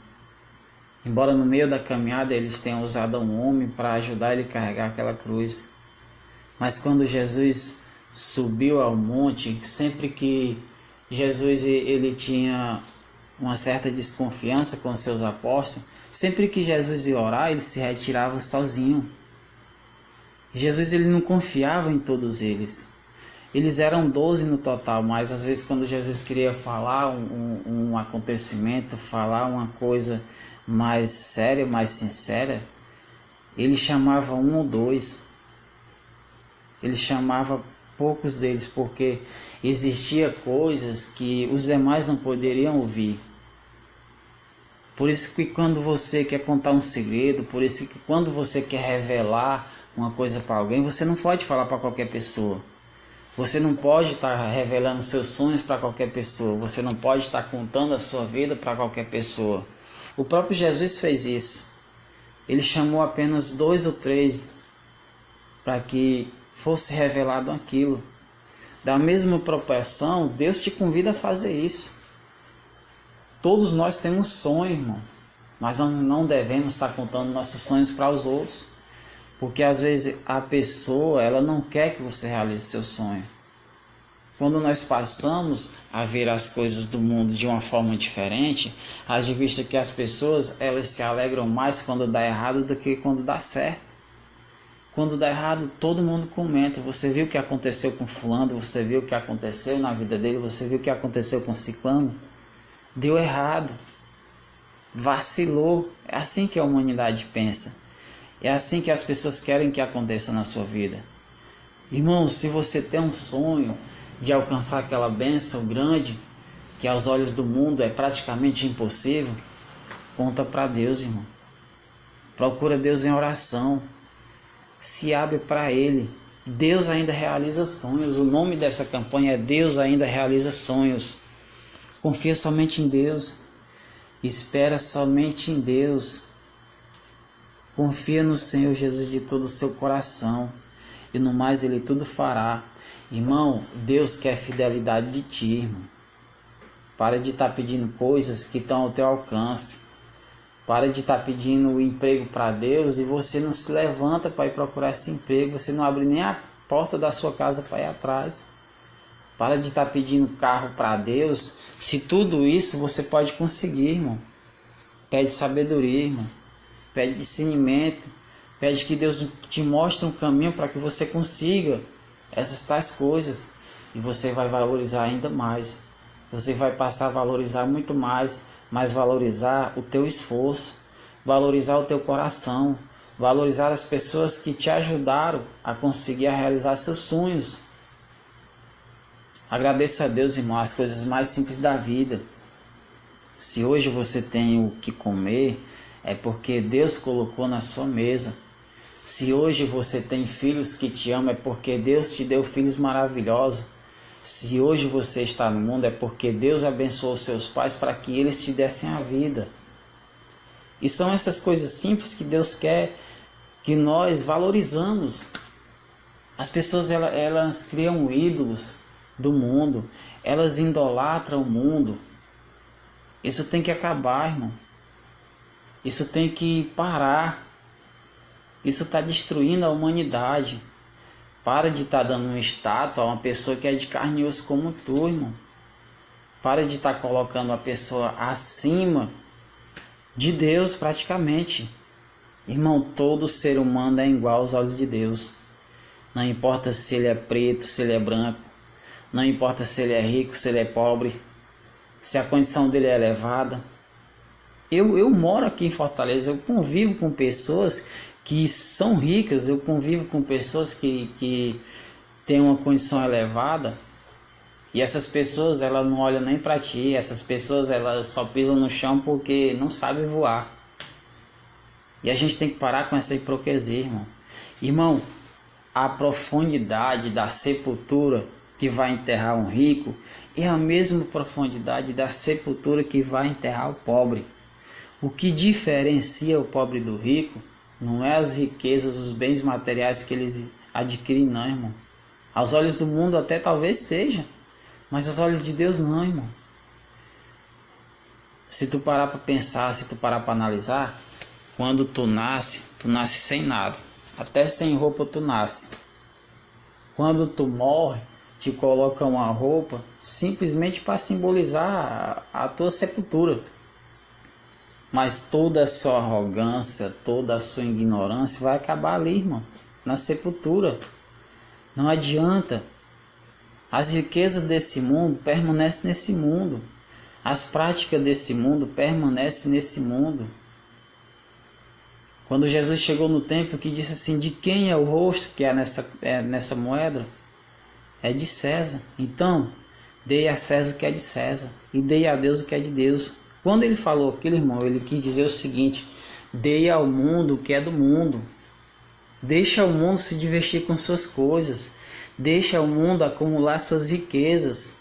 Embora no meio da caminhada eles tenham usado um homem para ajudar ele a carregar aquela cruz. Mas quando Jesus subiu ao monte, sempre que Jesus ele tinha uma certa desconfiança com seus apóstolos, sempre que Jesus ia orar, ele se retirava sozinho. Jesus ele não confiava em todos eles. Eles eram 12 no total, mas às vezes quando Jesus queria falar um acontecimento, falar uma coisa mais séria, mais sincera, ele chamava um ou dois. Ele chamava poucos deles, porque existia coisas que os demais não poderiam ouvir. Por isso que quando você quer contar um segredo, por isso que quando você quer revelar uma coisa para alguém, você não pode falar para qualquer pessoa. Você não pode estar revelando seus sonhos para qualquer pessoa. Você não pode estar contando a sua vida para qualquer pessoa. O próprio Jesus fez isso. Ele chamou apenas 2 ou 3 para que fosse revelado aquilo. Da mesma proporção, Deus te convida a fazer isso. Todos nós temos sonho, irmão. Nós não devemos estar contando nossos sonhos para os outros. Porque às vezes a pessoa ela não quer que você realize seu sonho. Quando nós passamos a ver as coisas do mundo de uma forma diferente, haja vista que as pessoas elas se alegram mais quando dá errado do que quando dá certo. Quando dá errado, todo mundo comenta. Você viu o que aconteceu com fulano, você viu o que aconteceu na vida dele, você viu o que aconteceu com ciclano. Deu errado. Vacilou. É assim que a humanidade pensa. É assim que as pessoas querem que aconteça na sua vida. Irmão, se você tem um sonho de alcançar aquela bênção grande, que aos olhos do mundo é praticamente impossível, conta para Deus, irmão. Procura Deus em oração. Se abre para Ele. Deus ainda realiza sonhos. O nome dessa campanha é Deus ainda realiza sonhos. Confia somente em Deus. Espera somente em Deus. Confia no Senhor Jesus de todo o seu coração. E no mais Ele tudo fará. Irmão, Deus quer fidelidade de ti, irmão. Para de estar pedindo coisas que estão ao teu alcance. Para de estar pedindo o emprego para Deus e você não se levanta para ir procurar esse emprego. Você não abre nem a porta da sua casa para ir atrás. Para de estar pedindo carro para Deus. Se tudo isso você pode conseguir, irmão. Pede sabedoria, irmão. Pede discernimento. Pede que Deus te mostre um caminho para que você consiga essas tais coisas. E você vai valorizar ainda mais. Você vai passar a valorizar muito mais. Mas valorizar o teu esforço. Valorizar o teu coração. Valorizar as pessoas que te ajudaram a conseguir a realizar seus sonhos. Agradeça a Deus, irmão, as coisas mais simples da vida. Se hoje você tem o que comer, é porque Deus colocou na sua mesa. Se hoje você tem filhos que te amam, é porque Deus te deu filhos maravilhosos. Se hoje você está no mundo, é porque Deus abençoou seus pais para que eles te dessem a vida. E são essas coisas simples que Deus quer que nós valorizamos. As pessoas elas criam ídolos do mundo, elas idolatram o mundo. Isso tem que acabar, irmão. Isso tem que parar. Isso está destruindo a humanidade. Para de estar dando uma estátua a uma pessoa que é de carne e osso como tu, irmão. Para de estar colocando a pessoa acima de Deus praticamente. Irmão, todo ser humano é igual aos olhos de Deus. Não importa se ele é preto, se ele é branco. Não importa se ele é rico, se ele é pobre. Se a condição dele é elevada. Eu moro aqui em Fortaleza, eu convivo com pessoas que são ricas, eu convivo com pessoas que têm uma condição elevada, e essas pessoas elas não olham nem para ti, essas pessoas elas só pisam no chão porque não sabem voar. E a gente tem que parar com essa hipocrisia, irmão. Irmão, a profundidade da sepultura que vai enterrar um rico é a mesma profundidade da sepultura que vai enterrar o pobre. O que diferencia o pobre do rico não é as riquezas, os bens materiais que eles adquirem, não, irmão. Aos olhos do mundo até talvez esteja, mas aos olhos de Deus não, irmão. Se tu parar para pensar, se tu parar para analisar, quando tu nasce sem nada. Até sem roupa tu nasce. Quando tu morre, te colocam uma roupa simplesmente para simbolizar a tua sepultura. Mas toda a sua arrogância, toda a sua ignorância vai acabar ali, irmão, na sepultura. Não adianta. As riquezas desse mundo permanecem nesse mundo. As práticas desse mundo permanecem nesse mundo. Quando Jesus chegou no templo, que disse assim, de quem é o rosto que é nessa moeda? É de César. Então, dei a César o que é de César e dei a Deus o que é de Deus. Quando ele falou aquilo, irmão, ele quis dizer o seguinte, dei ao mundo o que é do mundo. Deixa o mundo se divertir com suas coisas. Deixa o mundo acumular suas riquezas.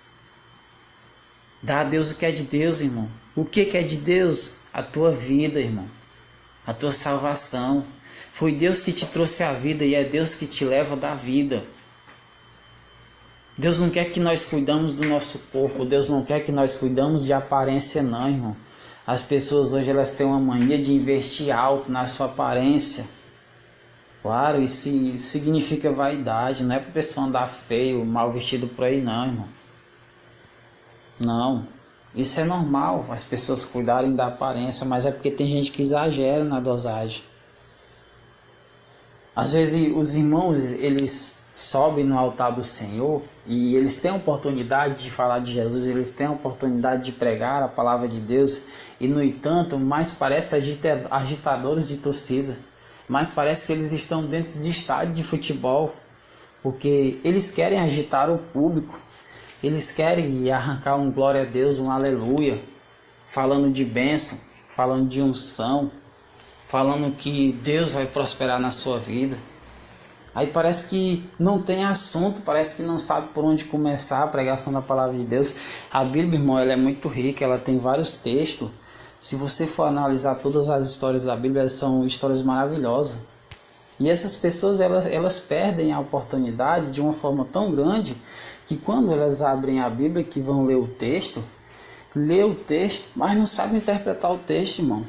Dá a Deus o que é de Deus, irmão. O que é de Deus? A tua vida, irmão. A tua salvação. Foi Deus que te trouxe a vida e é Deus que te leva da vida. Deus não quer que nós cuidamos do nosso corpo. Deus não quer que nós cuidamos de aparência, não, irmão. As pessoas hoje elas têm uma mania de investir alto na sua aparência. Claro, isso significa vaidade. Não é para a pessoa andar feio, mal vestido por aí, não, irmão. Não. Isso é normal, as pessoas cuidarem da aparência, mas é porque tem gente que exagera na dosagem. Às vezes os irmãos, eles sobem no altar do Senhor e eles têm a oportunidade de falar de Jesus, eles têm a oportunidade de pregar a palavra de Deus e, no entanto, mais parece agitadores de torcida, mais parece que eles estão dentro de estádio de futebol, porque eles querem agitar o público. Eles querem arrancar um glória a Deus, um aleluia, falando de bênção, falando de unção, falando que Deus vai prosperar na sua vida. Aí parece que não tem assunto, parece que não sabe por onde começar a pregação da palavra de Deus. A Bíblia, irmão, ela é muito rica, ela tem vários textos. Se você for analisar todas as histórias da Bíblia, elas são histórias maravilhosas. E essas pessoas, elas perdem a oportunidade de uma forma tão grande que quando elas abrem a Bíblia, que vão ler o texto, mas não sabem interpretar o texto, irmão.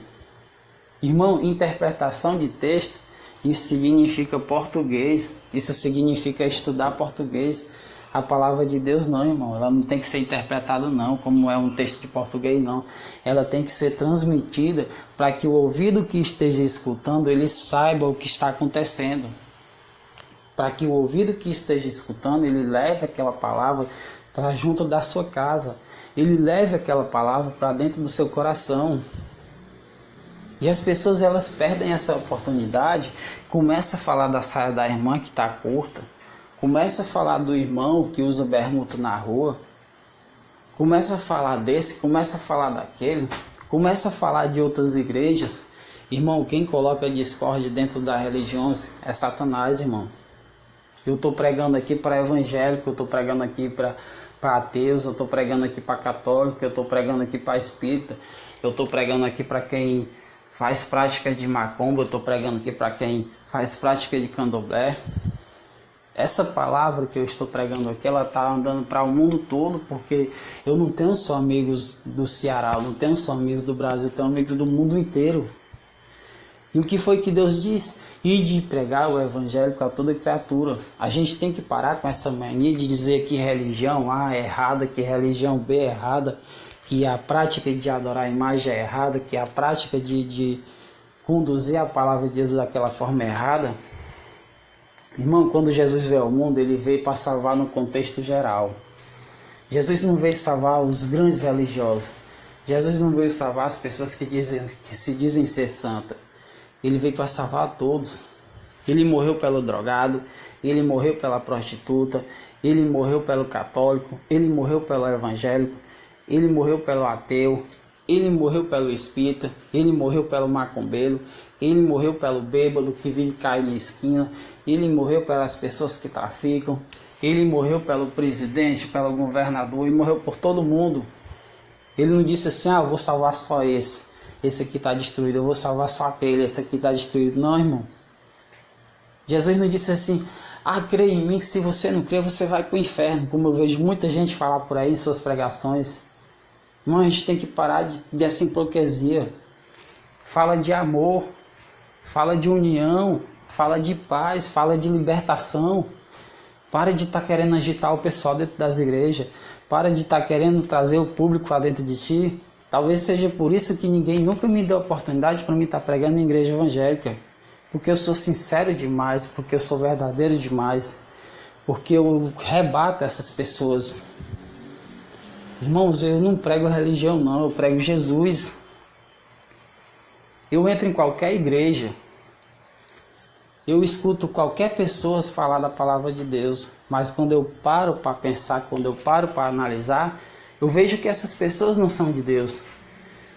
Irmão, interpretação de texto, isso significa português, isso significa estudar português. A palavra de Deus não, irmão, ela não tem que ser interpretada não, como é um texto de português não. Ela tem que ser transmitida para que o ouvido que esteja escutando, ele saiba o que está acontecendo. Para que o ouvido que esteja escutando, ele leve aquela palavra para junto da sua casa. Ele leve aquela palavra para dentro do seu coração. E as pessoas, elas perdem essa oportunidade, começa a falar da saia da irmã que está curta, começa a falar do irmão que usa bermuda na rua, começa a falar desse, começa a falar daquele, começa a falar de outras igrejas. Irmão, quem coloca discórdia dentro das religiões é Satanás, irmão. Eu estou pregando aqui para evangélico, eu estou pregando aqui para ateus, eu estou pregando aqui para católico, eu estou pregando aqui para espírita, eu estou pregando aqui para quem faz prática de macumba, eu estou pregando aqui para quem faz prática de candomblé. Essa palavra que eu estou pregando aqui, ela está andando para o mundo todo, porque eu não tenho só amigos do Ceará, eu não tenho só amigos do Brasil, eu tenho amigos do mundo inteiro. E o que foi que Deus disse? E de pregar o evangelho a toda criatura. A gente tem que parar com essa mania de dizer que religião A é errada, que religião B é errada, que a prática de adorar a imagem é errada, que a prática de conduzir a palavra de Deus daquela forma é errada. Irmão, quando Jesus veio ao mundo, ele veio para salvar no contexto geral. Jesus não veio salvar os grandes religiosos. Jesus não veio salvar as pessoas que se dizem ser santas. Ele veio para salvar todos. Ele morreu pelo drogado, ele morreu pela prostituta, ele morreu pelo católico, ele morreu pelo evangélico, ele morreu pelo ateu, ele morreu pelo espírita, ele morreu pelo macumbeiro, ele morreu pelo bêbado que vive caído na esquina, ele morreu pelas pessoas que traficam, ele morreu pelo presidente, pelo governador, ele morreu por todo mundo. Ele não disse assim, eu vou salvar só esse aqui está destruído, eu vou salvar só aquele, esse aqui está destruído. Não, irmão. Jesus não disse assim, creia em mim que se você não crer, você vai para o inferno, como eu vejo muita gente falar por aí em suas pregações. Irmão, a gente tem que parar dessa hipocrisia. Fala de amor, fala de união, fala de paz, fala de libertação. Para de estar querendo agitar o pessoal dentro das igrejas. Para de estar querendo trazer o público para dentro de ti. Talvez seja por isso que ninguém nunca me deu oportunidade para mim estar pregando em igreja evangélica. Porque eu sou sincero demais, porque eu sou verdadeiro demais. Porque eu rebato essas pessoas. Irmãos, eu não prego religião não, eu prego Jesus. Eu entro em qualquer igreja. Eu escuto qualquer pessoa falar da palavra de Deus, mas quando eu paro para pensar, quando eu paro para analisar, eu vejo que essas pessoas não são de Deus.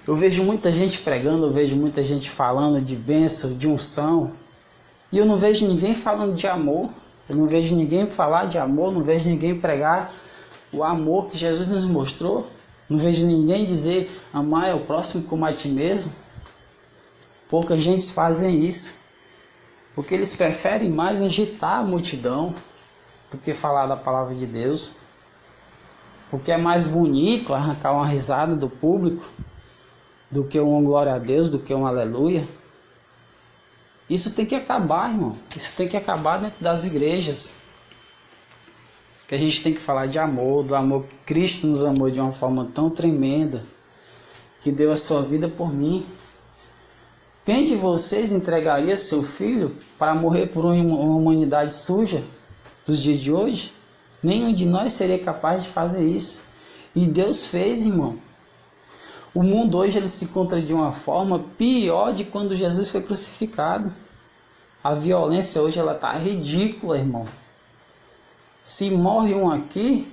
Eu vejo muita gente pregando, eu vejo muita gente falando de bênção, de unção, e eu não vejo ninguém falando de amor, eu não vejo ninguém falar de amor, não vejo ninguém pregar o amor que Jesus nos mostrou, não vejo ninguém dizer amar é o próximo como a ti mesmo. Pouca gente fazem isso. Porque eles preferem mais agitar a multidão do que falar da palavra de Deus. Porque é mais bonito arrancar uma risada do público do que um glória a Deus, do que um aleluia. Isso tem que acabar, irmão. Isso tem que acabar dentro das igrejas. Que a gente tem que falar de amor, do amor que Cristo nos amou de uma forma tão tremenda, que deu a sua vida por mim. Quem de vocês entregaria seu filho para morrer por uma humanidade suja dos dias de hoje? Nenhum de nós seria capaz de fazer isso. E Deus fez, irmão. O mundo hoje ele se encontra de uma forma pior de quando Jesus foi crucificado. A violência hoje ela está ridícula, irmão. Se morre um aqui,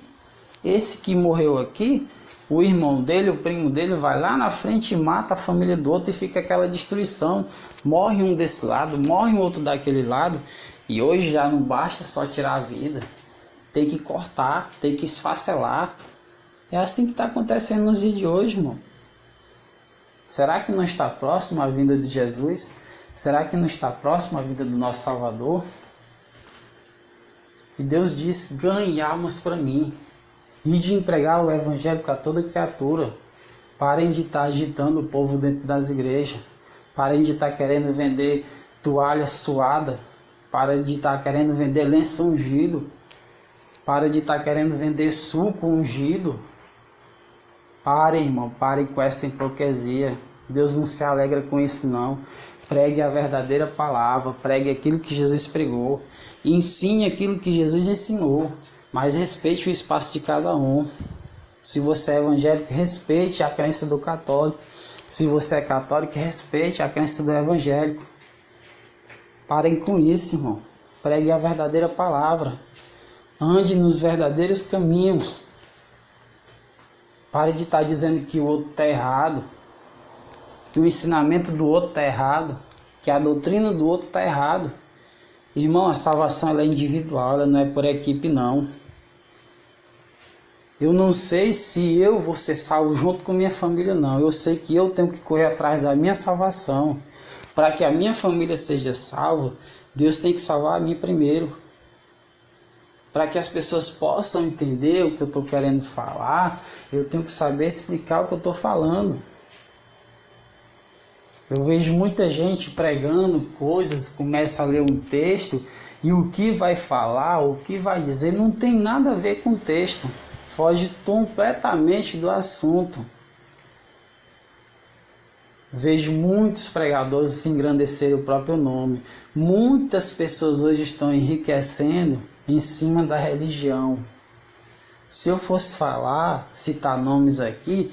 esse que morreu aqui, o irmão dele, o primo dele vai lá na frente e mata a família do outro e fica aquela destruição. Morre um desse lado, morre um outro daquele lado. E hoje já não basta só tirar a vida. Tem que cortar, tem que esfacelar. É assim que está acontecendo nos dias de hoje, irmão. Será que não está próximo a vinda de Jesus? Será que não está próximo a vinda do nosso Salvador? E Deus diz, ganhe almas para mim. E de empregar o evangelho a toda criatura. Parem de estar agitando o povo dentro das igrejas. Parem de estar querendo vender toalha suada. Parem de estar querendo vender lenço ungido. Parem de estar querendo vender suco ungido. Parem, irmão. Parem com essa hipocrisia. Deus não se alegra com isso, não. Pregue a verdadeira palavra. Pregue aquilo que Jesus pregou. E ensine aquilo que Jesus ensinou. Mas respeite o espaço de cada um. Se você é evangélico, respeite a crença do católico. Se você é católico, respeite a crença do evangélico. Parem com isso, irmão. Pregue a verdadeira palavra. Ande nos verdadeiros caminhos. Pare de estar dizendo que o outro está errado. Que o ensinamento do outro está errado. Que a doutrina do outro está errado. Irmão, a salvação ela é individual, ela não é por equipe, não. Eu não sei se eu vou ser salvo junto com minha família, não. Eu sei que eu tenho que correr atrás da minha salvação. Para que a minha família seja salva, Deus tem que salvar a mim primeiro. Para que as pessoas possam entender o que eu estou querendo falar, eu tenho que saber explicar o que eu estou falando. Eu vejo muita gente pregando coisas, começa a ler um texto e o que vai falar, o que vai dizer não tem nada a ver com o texto. Foge completamente do assunto. Vejo muitos pregadores se engrandecerem o próprio nome. Muitas pessoas hoje estão enriquecendo em cima da religião. Se eu fosse falar, citar nomes aqui,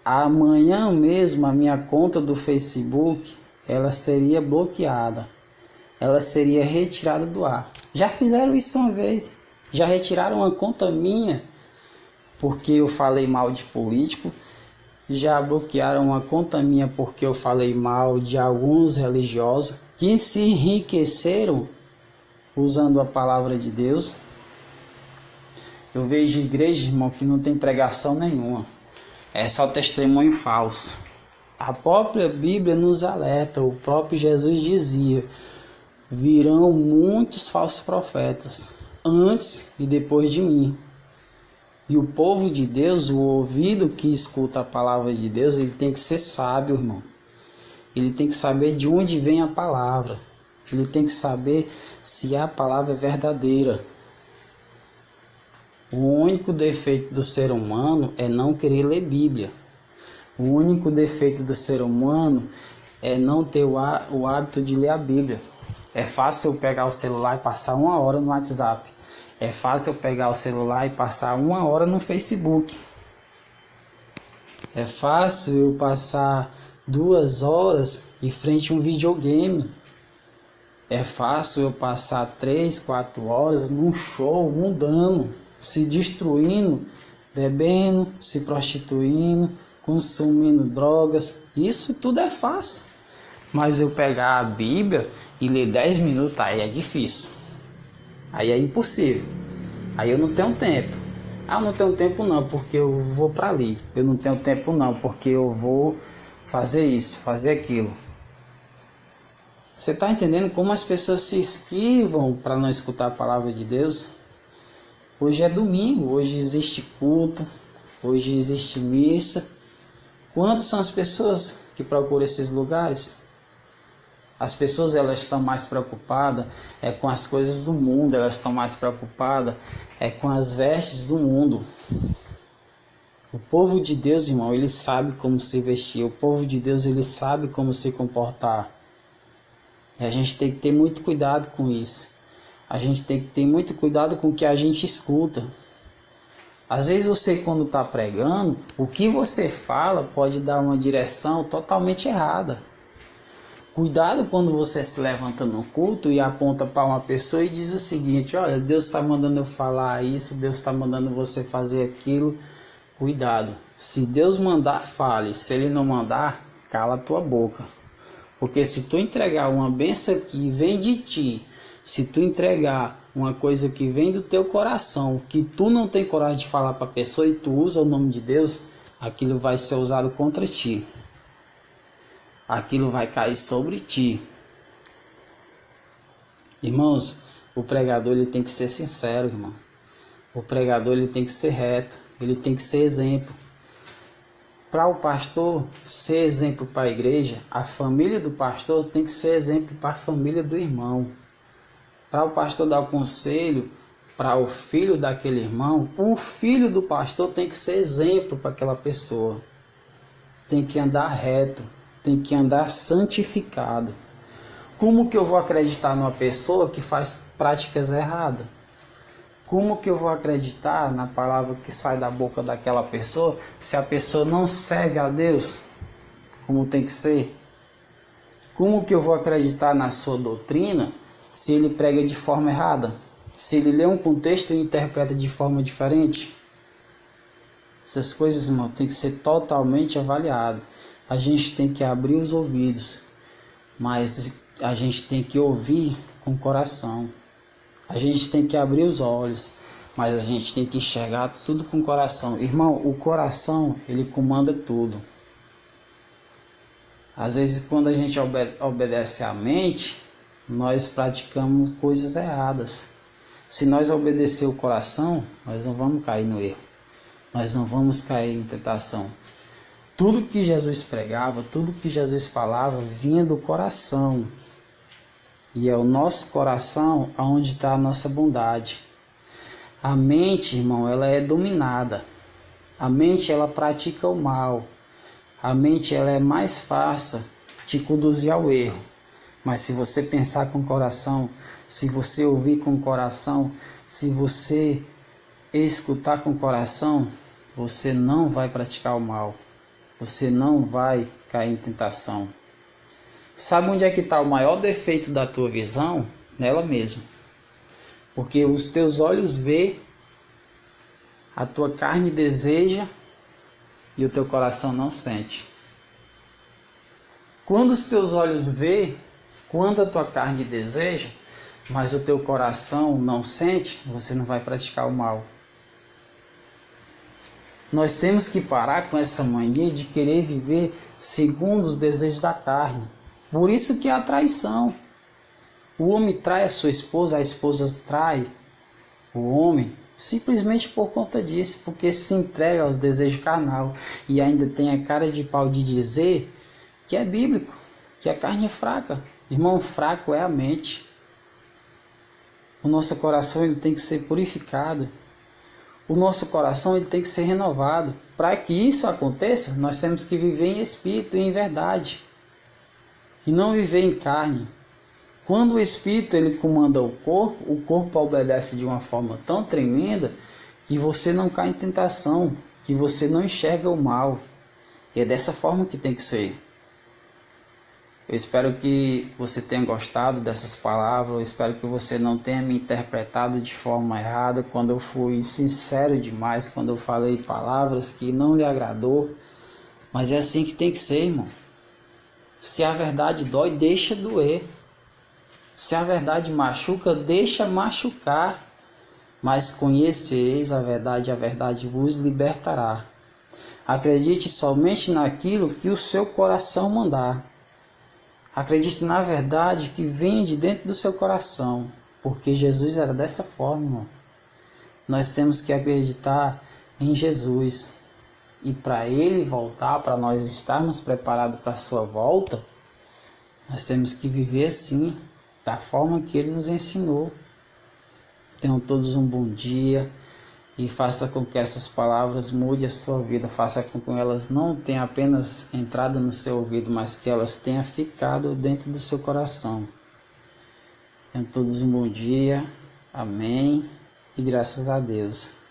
amanhã mesmo a minha conta do Facebook, ela seria bloqueada, ela seria retirada do ar. Já fizeram isso uma vez, já retiraram uma conta minha, porque eu falei mal de político, já bloquearam uma conta minha porque eu falei mal de alguns religiosos que se enriqueceram usando a palavra de Deus. Eu vejo igreja, irmão, que não tem pregação nenhuma, é só testemunho falso. A própria Bíblia nos alerta, o próprio Jesus dizia: virão muitos falsos profetas antes e depois de mim. E o povo de Deus, o ouvido que escuta a palavra de Deus, ele tem que ser sábio, irmão. Ele tem que saber de onde vem a palavra. Ele tem que saber se a palavra é verdadeira. O único defeito do ser humano é não querer ler Bíblia. O único defeito do ser humano é não ter o hábito de ler a Bíblia. É fácil eu pegar o celular e passar 1 hora no WhatsApp. É fácil eu pegar o celular e passar 1 hora no Facebook. É fácil eu passar 2 horas em frente a um videogame. É fácil eu passar 3, 4 horas num show mundano, se destruindo, bebendo, se prostituindo, consumindo drogas. Isso tudo é fácil. Mas eu pegar a Bíblia e ler 10 minutos, aí é difícil. Aí é impossível. Aí eu não tenho tempo. Eu não tenho tempo não, porque eu vou para ali. Eu não tenho tempo não, porque eu vou fazer isso, fazer aquilo. Você está entendendo como as pessoas se esquivam para não escutar a palavra de Deus? Hoje é domingo, hoje existe culto, hoje existe missa. Quantas são as pessoas que procuram esses lugares? As pessoas, elas estão mais preocupadas com as coisas do mundo, elas estão mais preocupadas com as vestes do mundo. O povo de Deus, irmão, ele sabe como se vestir. O povo de Deus, ele sabe como se comportar. E a gente tem que ter muito cuidado com isso. A gente tem que ter muito cuidado com o que a gente escuta. Às vezes você, quando está pregando, o que você fala pode dar uma direção totalmente errada. Cuidado quando você se levanta no culto e aponta para uma pessoa e diz o seguinte: olha, Deus está mandando eu falar isso, Deus está mandando você fazer aquilo. Cuidado. Se Deus mandar, fale. Se Ele não mandar, cala a tua boca. Porque se tu entregar uma bênção que vem de ti, se tu entregar uma coisa que vem do teu coração, que tu não tem coragem de falar para a pessoa e tu usa o nome de Deus, aquilo vai ser usado contra ti. Aquilo vai cair sobre ti. Irmãos, o pregador, ele tem que ser sincero, irmão. O pregador, ele tem que ser reto, ele tem que ser exemplo. Para o pastor ser exemplo para a igreja, a família do pastor tem que ser exemplo para a família do irmão. Para o pastor dar o conselho para o filho daquele irmão, o filho do pastor tem que ser exemplo para aquela pessoa. Tem que andar reto, tem que andar santificado. Como que eu vou acreditar numa pessoa que faz práticas erradas? Como que eu vou acreditar na palavra que sai da boca daquela pessoa se a pessoa não serve a Deus como tem que ser? Como que eu vou acreditar na sua doutrina se ele prega de forma errada? Se ele lê um contexto e interpreta de forma diferente? Essas coisas, irmão, tem que ser totalmente avaliado. A gente tem que abrir os ouvidos, mas a gente tem que ouvir com o coração. A gente tem que abrir os olhos, mas a gente tem que enxergar tudo com o coração. Irmão, o coração, ele comanda tudo. Às vezes, quando a gente obedece à mente, nós praticamos coisas erradas. Se nós obedecer o coração, nós não vamos cair no erro. Nós não vamos cair em tentação. Tudo que Jesus pregava, tudo que Jesus falava, vinha do coração. E é o nosso coração onde está a nossa bondade. A mente, irmão, ela é dominada. A mente, ela pratica o mal. A mente, ela é mais fácil de conduzir ao erro. Mas se você pensar com o coração, se você ouvir com o coração, se você escutar com o coração, você não vai praticar o mal. você não vai cair em tentação. Sabe onde é que está o maior defeito da tua visão? Nela mesma. Porque os teus olhos vê, a tua carne deseja e o teu coração não sente. Quando os teus olhos vê, quando a tua carne deseja, mas o teu coração não sente, você não vai praticar o mal. Nós temos que parar com essa mania de querer viver segundo os desejos da carne. Por isso que é a traição. O homem trai a esposa trai o homem, simplesmente por conta disso, porque se entrega aos desejos carnal e ainda tem a cara de pau de dizer que é bíblico, que a carne é fraca. Irmão, fraco é a mente. O nosso coração ele tem que ser purificado. O nosso coração ele tem que ser renovado. Para que isso aconteça, nós temos que viver em espírito e em verdade, e não viver em carne. Quando o espírito ele comanda o corpo obedece de uma forma tão tremenda que você não cai em tentação, que você não enxerga o mal. E é dessa forma que tem que ser. Eu espero que você tenha gostado dessas palavras, eu espero que você não tenha me interpretado de forma errada quando eu fui sincero demais, quando eu falei palavras que não lhe agradou. Mas é assim que tem que ser, irmão. Se a verdade dói, deixa doer. Se a verdade machuca, deixa machucar. Mas conhecereis a verdade vos libertará. Acredite somente naquilo que o seu coração mandar. Acredite na verdade que vem de dentro do seu coração. Porque Jesus era dessa forma, irmão. Nós temos que acreditar em Jesus. E para Ele voltar, para nós estarmos preparados para a sua volta, nós temos que viver assim, da forma que Ele nos ensinou. Tenham todos um bom dia e faça com que essas palavras mudem a sua vida. Faça com que elas não tenham apenas entrado no seu ouvido, mas que elas tenham ficado dentro do seu coração. Tenham todos um bom dia. Amém. E graças a Deus.